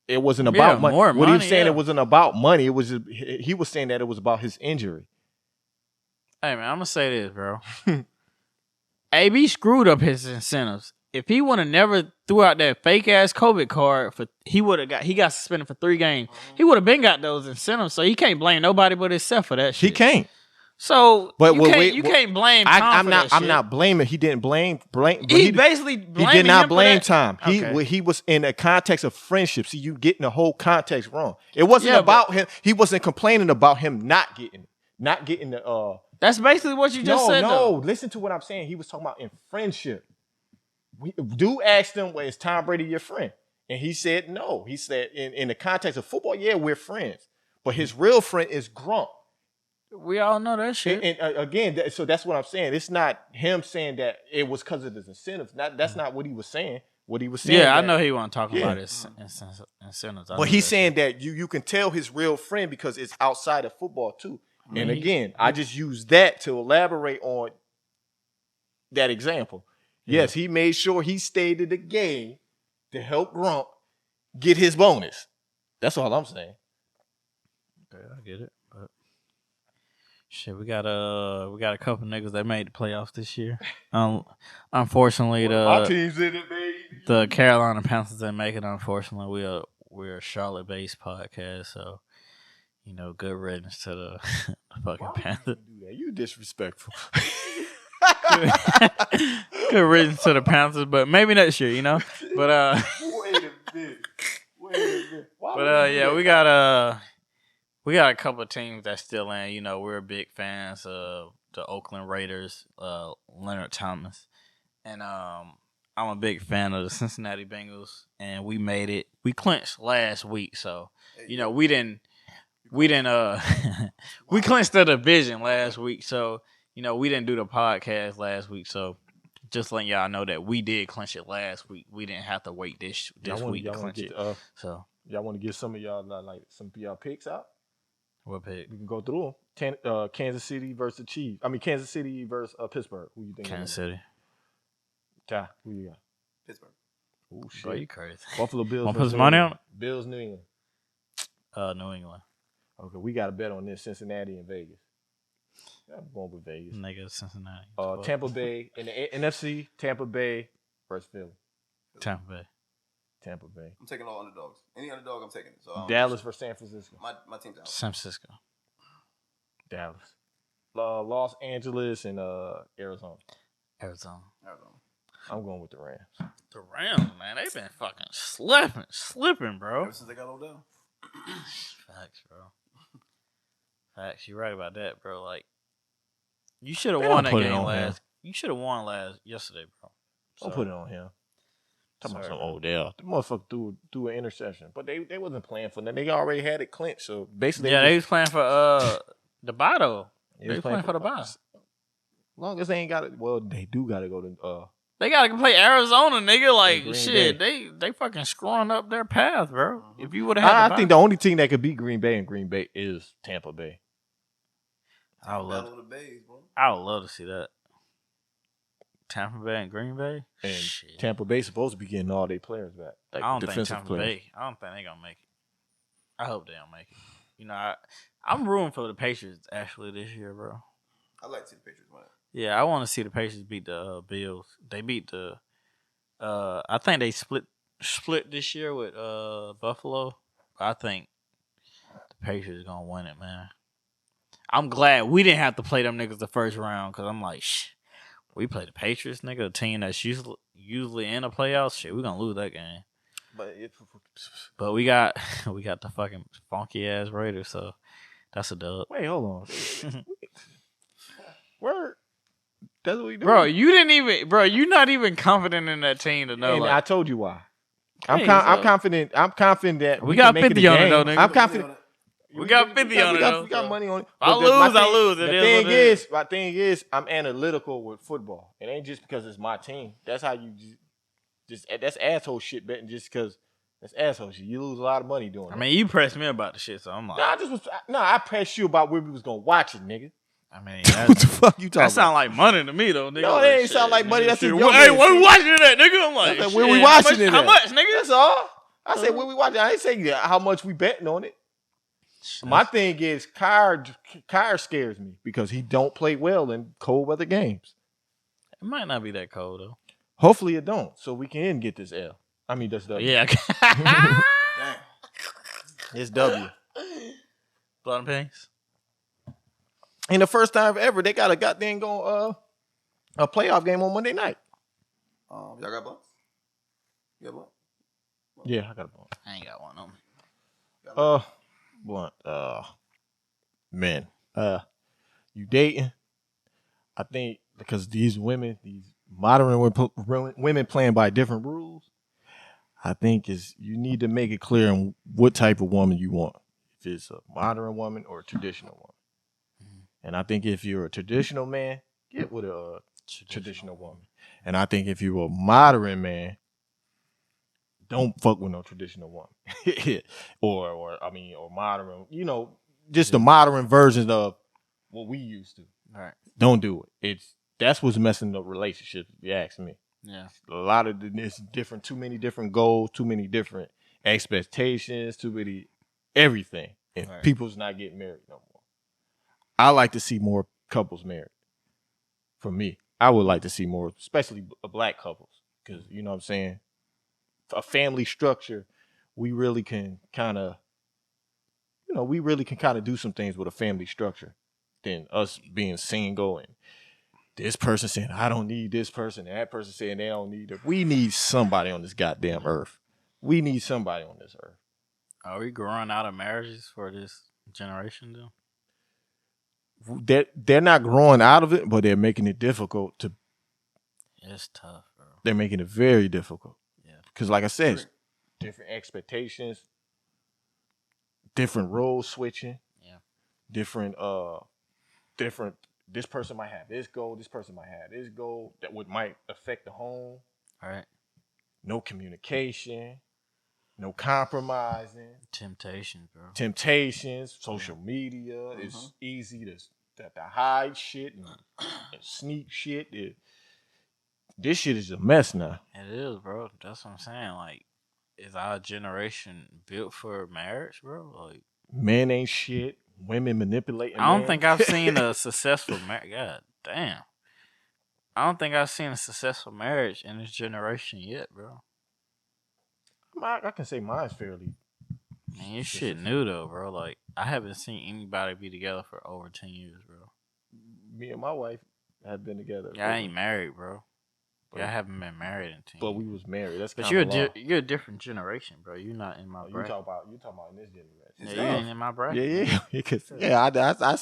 it wasn't about money. What he was saying, it wasn't about money. It was just, he was saying that it was about his injury. Hey man, I'm gonna say this, bro. AB screwed up his incentives. If he would have never threw out that fake ass COVID card he got suspended for 3 games. He would have been got those incentives. So he can't blame nobody but himself for that shit. He can't. So but you can't blame Tom for that shit. I'm not blaming. He didn't blame. He basically he did not blame Tom. He was in a context of friendship. See, you getting the whole context wrong. It wasn't about him. He wasn't complaining about him not getting the. That's basically what you just said. No, listen to what I'm saying. He was talking about in friendship. Dude asked him, "Well, is Tom Brady your friend?" And he said no. He said in the context of football, yeah, we're friends. But his real friend is Gronk. We all know that shit. And again, so that's what I'm saying. It's not him saying that it was because of his incentives. That's not what he was saying. What he was saying. Yeah, I know he wasn't talking about his incentives. But he's saying that you can tell his real friend because it's outside of football too. And again, I just use that to elaborate on that example. Yes, he made sure he stayed in the game to help Gronk get his bonus. That's all I'm saying. Okay, I get it. But shit, we got a couple niggas that made the playoffs this year. Unfortunately, our team's in it, baby. The Carolina Panthers didn't make it. Unfortunately, we're a Charlotte-based podcast, so. You know, good riddance to the fucking Panthers. You disrespectful. Good riddance to the Panthers, but maybe next year, you know. But wait a minute. Yeah, we got a couple of teams that's still in. You know, we're big fans of the Oakland Raiders, Leonard Thomas, and I'm a big fan of the Cincinnati Bengals, and we made it. We clinched last week, so you know we didn't we clinched the division last week, so you know we didn't do the podcast last week, so just letting y'all know that we did clinch it last week. We didn't have to wait this week to clinch it. So y'all want to get some of y'all some of y'all picks out? What pick? We can go through them. Kansas City versus the Chiefs. I mean Kansas City versus Pittsburgh. Who you think? Kansas City. Ty, who you got? Pittsburgh. Oh shit, bro, you crazy. Buffalo Bills. Want to put some money on it? Bills, New England. New England. Okay, we got a bet on this: Cincinnati and Vegas. I'm going with Vegas. Nigga, Cincinnati. Tampa Bay in the NFC. Tampa Bay versus Philly. Tampa Bay. Tampa Bay. I'm taking all underdogs. Any underdog, I'm taking it. So Dallas versus San Francisco. My team's out. San Francisco. Dallas. Los Angeles and Arizona. Arizona. I'm going with the Rams. The Rams, man, they've been fucking slipping, bro. Ever since they got Odell. Facts, bro. Facts. You're right about that, bro. Like, you should have won that game last. You should have won yesterday, bro. Don't put it on him. Talking about some Odell. The motherfucker threw an interception, but they wasn't playing for that. They already had it clinched. So basically, they was playing for the bottle. They was playing for the bottle. As long as they ain't got it, well, they do got to go to. They gotta play Arizona, nigga. Like shit, they fucking screwing up their path, bro. If you would have, I think the only team that could beat Green Bay and Green Bay is Tampa Bay. I would love to see that. Tampa Bay and Green Bay, and shit. Tampa Bay supposed to be getting all their players back. Like I don't think Tampa Bay. I don't think they gonna make it. I hope they don't make it. You know, I'm rooting for the Patriots actually this year, bro. I like to see the Patriots win. Yeah, I want to see the Patriots beat the Bills. They beat the. I think they split this year with Buffalo. I think the Patriots gonna win it, man. I'm glad we didn't have to play them niggas the first round because I'm like, we play the Patriots, nigga, a team that's usually in the playoffs. Shit, we gonna lose that game. But we got the fucking funky ass Raiders, so that's a dub. Wait, hold on. Word. That's what we do. Bro, you're not even confident in that team to know. And I told you why. I'm confident. I'm confident that we got 50 on it though, nigga. I'm confident. We got 50 on it. We got money on it. If I lose. My thing is, I'm analytical with football. It ain't just because it's my team. That's how you that's asshole shit betting just because that's asshole shit. You lose a lot of money doing it. I mean, you pressed me about the shit, so I'm like. I pressed you about where we was going to watch it, nigga. I mean, what the fuck you talking about? That sound like money to me, though, nigga. No, it ain't sound like money. That's shit. Hey, where we watching it at, nigga? I'm like, where we watching it at? How much, nigga? That's all. I said, where we watching? I ain't saying how much we betting on it. My thing is, Kyrie scares me because he don't play well in cold weather games. It might not be that cold, though. Hopefully it don't, so we can get this L. I mean, that's W. Yeah. It's W. Blood and pains. And the first time ever, they got a goddamn a playoff game on Monday night. Y'all got blunts? You got blunt? Yeah, I got a blunt. I ain't got one on me. Blunt. Man, you dating? I think because these women, these modern women playing by different rules. I think you need to make it clear on what type of woman you want. If it's a modern woman or a traditional woman. And I think if you're a traditional man, get with a traditional woman. And I think if you're a modern man, don't fuck with no traditional woman. or modern, just the modern version of what we used to. All right. Don't do it. That's what's messing up relationships, if you ask me. Yeah. A lot of it's different, too many different goals, too many different expectations, too many everything. And people's not getting married no more. I like to see more couples married. For me, I would like to see more, especially black couples, because you know what I'm saying. A family structure, we really can kind of, do some things with a family structure than us being single and this person saying I don't need this person, and that person saying they don't need it. We need somebody on this goddamn earth. We need somebody on this earth. Are we growing out of marriages for this generation, though? They're not growing out of it, but they're making it difficult to. It's tough, bro. They're making it very difficult. Yeah. Because, like I said, different expectations, different role switching. Yeah. Different. This person might have this goal. This person might have this goal that might affect the home. All right. No communication. No compromising. Temptations, bro. Social media. It's easy to hide shit and sneak shit. This shit is a mess now. It is, bro. That's what I'm saying. Like, is our generation built for marriage, bro? Like, men ain't shit. Women manipulating. I don't think I've seen a successful marriage. God damn. I don't think I've seen a successful marriage in this generation yet, bro. I can say mine's fairly. Man, your shit new though, bro. Like, I haven't seen anybody be together for over 10 years, bro. Me and my wife have been together. Yeah, I ain't married, bro. Yeah, I haven't been married in 10 years. But we was married. That's but you're a different generation, bro. You're not in my bracket. You talking about in this generation? Yeah, you ain't in my bracket. I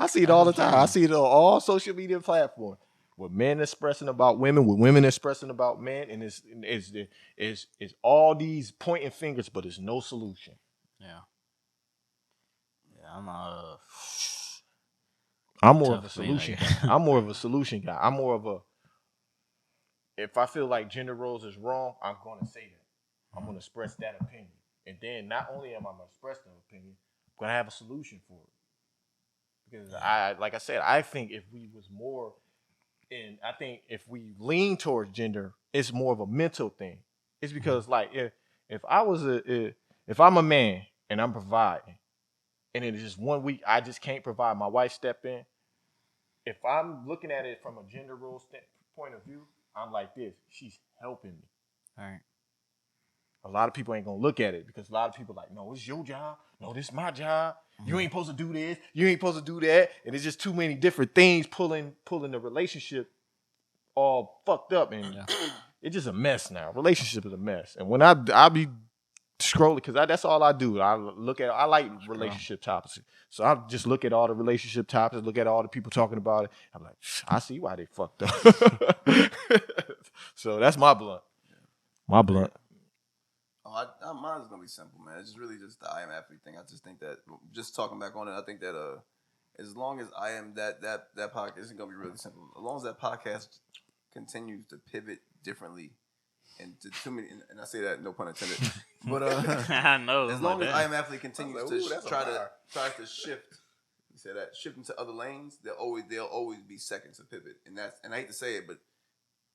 see it all the time. I see it on all social media platforms. With men expressing about women, with women expressing about men, and it's all these pointing fingers, but there's no solution. Yeah. Yeah, I'm more of a solution guy. I'm more of a solution guy. I'm more of a. If I feel like gender roles is wrong, I'm going to say that. I'm going to express that opinion, and then not only am I going to express that opinion, I'm going to have a solution for it. Because I think if we was more. And I think if we lean towards gender, it's more of a mental thing. It's because like if I'm a man and I'm providing, and it is just 1 week I just can't provide, my wife step in. If I'm looking at it from a gender role point of view, I'm like this. She's helping me. All right. A lot of people ain't gonna look at it because a lot of people like, no, it's your job. No, this is my job. You ain't supposed to do this. You ain't supposed to do that. And it's just too many different things pulling the relationship all fucked up, and it's just a mess now. Relationship is a mess. And when I be scrolling, because that's all I do. I like relationship topics. So I just look at all the relationship topics, look at all the people talking about it. I'm like, I see why they fucked up. So that's my blunt. My blunt. Mine's gonna be simple, man. It's just really just the I am athlete thing. I just think that just talking back on it, I think that as long as I am that podcast is gonna be really simple. As long as that podcast continues to pivot differently, and to too many, and I say that no pun intended, but I know. as long as I am athlete continues to try to shift. You say that shift into other lanes, they'll always be seconds to pivot, and I hate to say it, but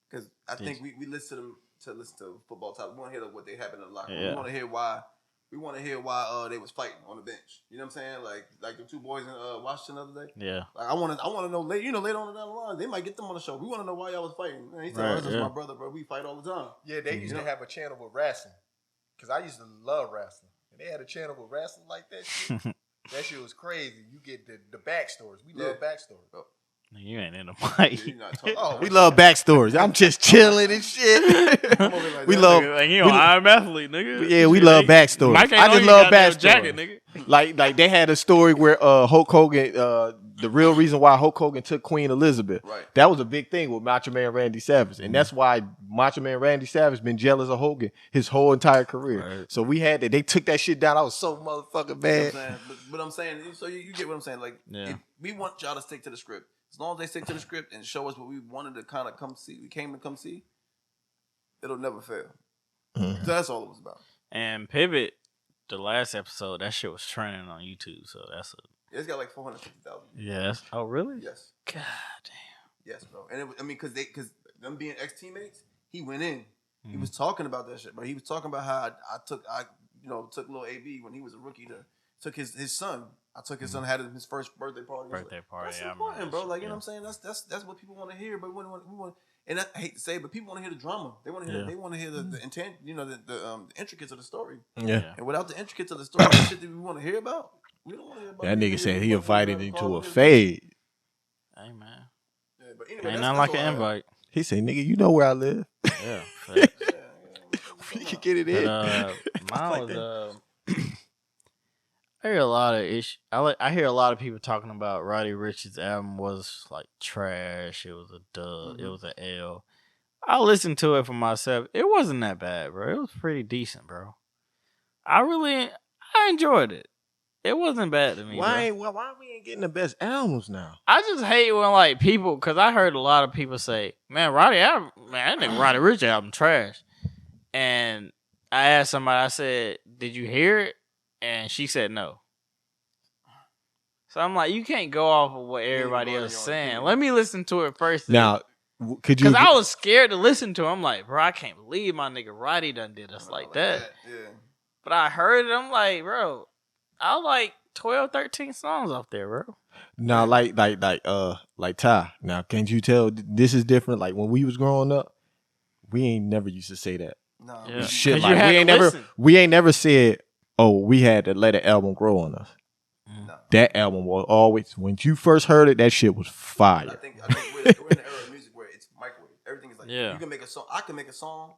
because I think we listen to them. To listen to football talk, we want to hear what they happen in the locker room. We want to hear why. We want to hear why they was fighting on the bench. You know what I'm saying? Like the two boys in Washington the other day. Yeah. Like I want to know later. Later on down the line, they might get them on the show. We want to know why y'all was fighting. And he said, "Oh, this is my brother, bro. We fight all the time." Yeah, they used to have a channel with wrestling because I used to love wrestling, and they had a channel with wrestling like that shit. That shit was crazy. You get the backstories. We love backstories. Oh. You ain't in the mic. We love backstories. I'm just chilling and shit. We love. Like, I'm athlete, nigga. Yeah, we love backstories. I just love backstories. Jacket, nigga. Like they had a story where Hulk Hogan, the real reason why Hulk Hogan took Queen Elizabeth, right? That was a big thing with Macho Man Randy Savage, and that's why Macho Man Randy Savage been jealous of Hogan his whole entire career. Right. So we had that. They took that shit down. I was so motherfucking mad. You know but I'm saying, so you get what I'm saying. Like, if we want y'all to stick to the script. As long as they stick to the script and show us what we wanted to kind of come see, we came to come see, it'll never fail. So that's all it was about. And Pivot, the last episode, that shit was trending on YouTube. So that's it's got like 450,000. Yes. Oh, really? Yes. God damn. Yes, bro. And because them being ex teammates, he went in. He was talking about that shit, bro. He was talking about how I took little AB when he was a rookie took his son. I took his son, had his first birthday party. That's important, bro. Like, you know what I'm saying? That's what people want to hear. But we want, and I hate to say it, but people want to hear the drama. They want to hear. They want to hear the intent. The intricates of the story. Yeah. And without the intricates of the story, the shit that we want to hear about, we don't want to hear about. That nigga said he invited him to a fade. Hey man. Yeah, but anyway, ain't nothing like an invite. He said, "Nigga, you know where I live." Yeah. We can get it in. Mine was I hear a lot of I hear a lot of people talking about Roddy Ricch's album was like trash. It was a dud. It was an L. I listened to it for myself. It wasn't that bad, bro. It was pretty decent, bro. I enjoyed it. It wasn't bad to me. Why we ain't getting the best albums now? I just hate when like people, because I heard a lot of people say, "Man, that nigga Roddy Ricch album trash." And I asked somebody, I said, "Did you hear it?" And she said no. So I'm like, you can't go off of what everybody else is saying. Let me listen to it first. Now, could you? Because I was scared to listen to it. I'm like, bro, I can't believe my nigga Roddy done did us like that. Yeah. But I heard it. I'm like, bro, I like 12, 13 songs off there, bro. Now, like Ty. Now, can't you tell this is different? Like when we was growing up, we ain't never used to say that. No. Yeah. Shit, like we ain't never said, "Oh, we had to let an album grow on us." No. That album was always, when you first heard it, that shit was fire. I think we're in the era of music where it's microwave. Everything is like, you can make a song. I can make a song.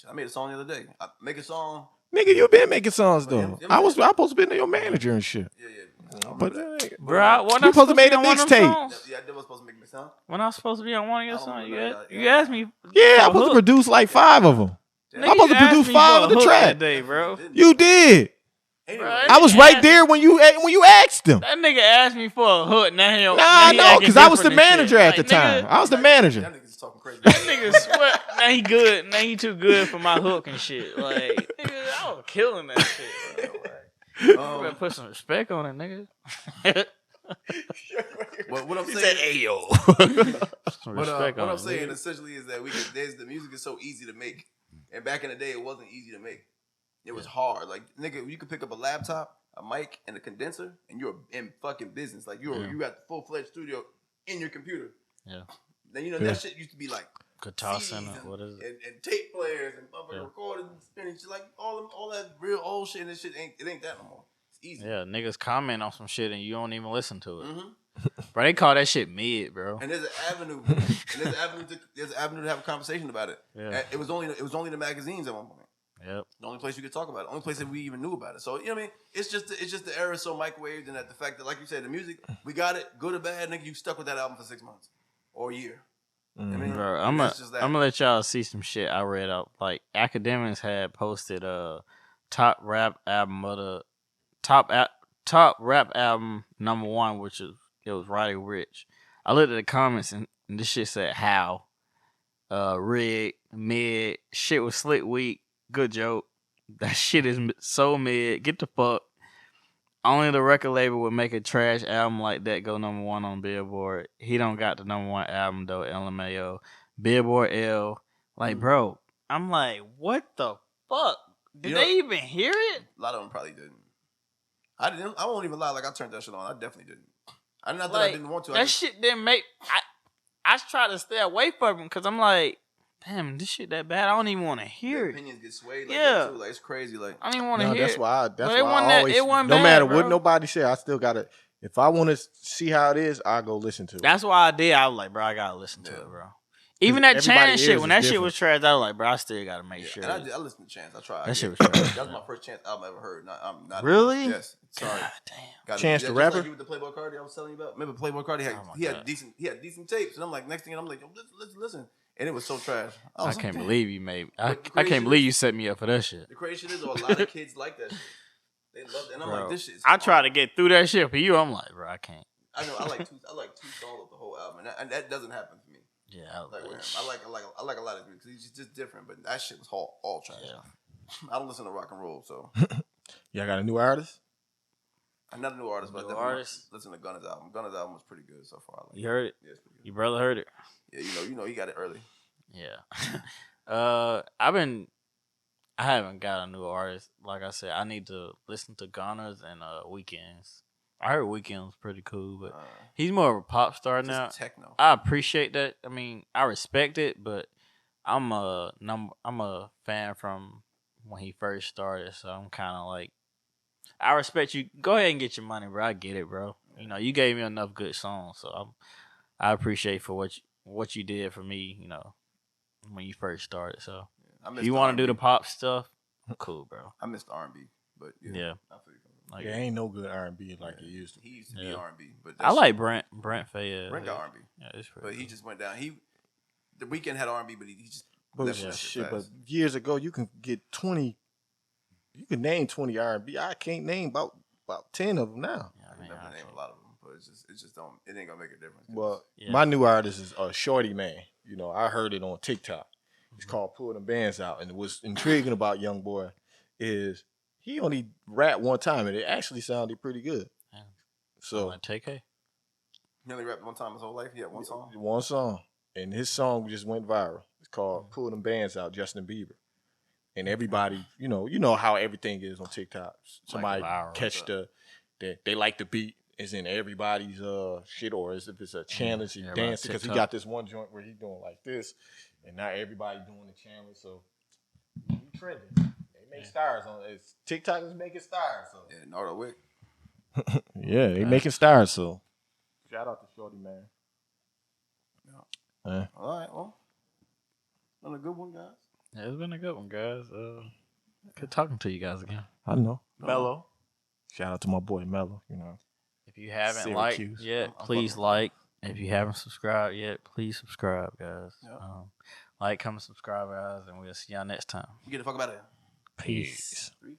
I made a song the other day. I make a song. Nigga, you been making songs though. I supposed to be your manager and shit. Yeah. But bro, you supposed to make a mixtape. Yeah, I was supposed to make a song. When I was supposed to be on one of your songs, you asked me. Yeah, I'm supposed to produce like 5 of them. I'm supposed to produce 5 of the track. Day, bro. You did. Anyway, I was right there when you asked him. That nigga asked me for a hook. Now no, because I was the manager at the time. I was the manager. That nigga's talking crazy. That nigga sweat. Now he good. Now he too good for my hook and shit. Like, nigga, I was killing that shit, bro. You better put some respect on it, nigga. What I'm saying, said, "Ayo." What I'm saying essentially is that the music is so easy to make, and back in the day it wasn't easy to make. It was hard. Like, nigga, you could pick up a laptop, a mic, and a condenser, and you're in fucking business. Like, you got the full-fledged studio in your computer. Yeah. Then, that shit used to be like Guitar Center, what is it? And tape players and motherfucking recording and spinning shit. Like, all that real old shit, and this shit ain't that no more. It's easy. Yeah, niggas comment on some shit, and you don't even listen to it. Mm-hmm. Bro, they call that shit mid, bro. And there's an avenue. There's an avenue to have a conversation about it. Yeah. It was only the magazines at one point. Yep. The only place you could talk about it. The only place that we even knew about it. So, you know what I mean? It's just the era so microwaved, and that the fact that, like you said, the music, we got it, good or bad, nigga, you stuck with that album for 6 months or a year. I mean, Bro, and I'm that's just that. gonna let y'all see some shit I read up. Like Academics had posted top rap album of the top rap album #1, which is it was Roddy Ricch. I looked at the comments and this shit said how, rig, mid, shit was slick weak, good joke. That shit is so mid. Get the fuck. Only the record label would make a trash album like that go #1 on Billboard. He don't got the #1 album though. LMAO, Billboard L. Like, bro, I'm like, what the fuck? Did they even hear it? A lot of them probably didn't. I didn't. I won't even lie. Like I turned that shit on. I definitely didn't. Not that I didn't want to. That shit didn't make. I tried to stay away from him because I'm like, damn, this shit that bad. I don't even want to hear it. Opinions get swayed. Like that too. Like it's crazy. Like I don't even want to hear that's it. why. That's But why I always. it wasn't no bad, matter bro. what nobody say, I still gotta. If I want to see how it is, I go listen to it. That's why I did. I was like, bro, I gotta listen to it, bro. Even that Chance shit, when that shit was trash, I was like, bro, I still gotta make sure. And I listened to Chance. I tried. That shit was trash. That was my first Chance album I ever heard. I'm not really? Yes. Sorry. God damn. Chance the rapper. Like you with the Playboy Cardi I was telling you about. Remember Playboy Cardi had decent tapes, and I'm like, next thing I'm like, yo, listen, and it was so trash. I can't believe you made. I can't believe you set me up for that shit. The crazy shit is, though, a lot of kids like that shit. They love it, and I'm like, this shit. I try to get through that shit for you. I'm like, bro, I can't. I know. I like two songs of the whole album, and that doesn't happen for me. Yeah, I like a lot of music. He's just different, but that shit was all trash. Yeah. I don't listen to rock and roll, so. Y'all got a new artist? I'm not a new artist, but I definitely listen to Gunna's album. Gunna's album was pretty good so far. You heard it? Yeah, it's pretty good. Your brother heard it? Yeah, you know, he got it early. Yeah. I haven't got a new artist. Like I said, I need to listen to Gunna's and Weeknd's. I heard Weeknd was pretty cool, but he's more of a pop star now. Techno. I appreciate that. I mean, I respect it, but I'm a fan from when he first started, so I'm kind of like, I respect you. Go ahead and get your money, bro. I get it, bro. You know, you gave me enough good songs, so I appreciate for what you did for me. You know, when you first started. So if you want to do the pop stuff, cool, bro. I missed R&B, but yeah. Like, it ain't no good R&B like it used to. He used to be R&B, but I like Brent Faiyaz. Brent got R&B. Yeah, it's pretty but he just went down. The Weeknd had R&B, but he just But years ago, you can get 20. You can name 20 R&B. I can't name about 10 of them now. Yeah, I can name a lot of them, but it just don't. It ain't gonna make a difference. Well, my new artist is Shorty Man. You know, I heard it on TikTok. It's called "Pull Them Bands Out," and what's intriguing about Young Boy is he only rapped one time, and it actually sounded pretty good. Yeah. So, like TK? He only rapped one time his whole life. He had one song. One song, and his song just went viral. It's called "Pull Them Bands Out," Justin Bieber, and everybody, you know how everything is on TikTok. Somebody like catch they like the beat. Is in everybody's shit, or as if it's a challenge and dance, because he got this one joint where he doing like this, and now everybody doing the challenge. So he trending. They make stars on it. TikTok is making stars. So Yeah, Nardo Wick. yeah, they making stars. So shout out to Shorty, man. Yeah. All right, well, been a good one, guys. Yeah, it's been a good one, guys. Good talking to you guys again. I know. Mello. Shout out to my boy Mello. You know. If you haven't Syracuse. liked yet, please like. If you haven't subscribed yet, please subscribe, guys. Yep. Like, comment, subscribe, guys, and we'll see y'all next time. You get the fuck about it. Peace. 3.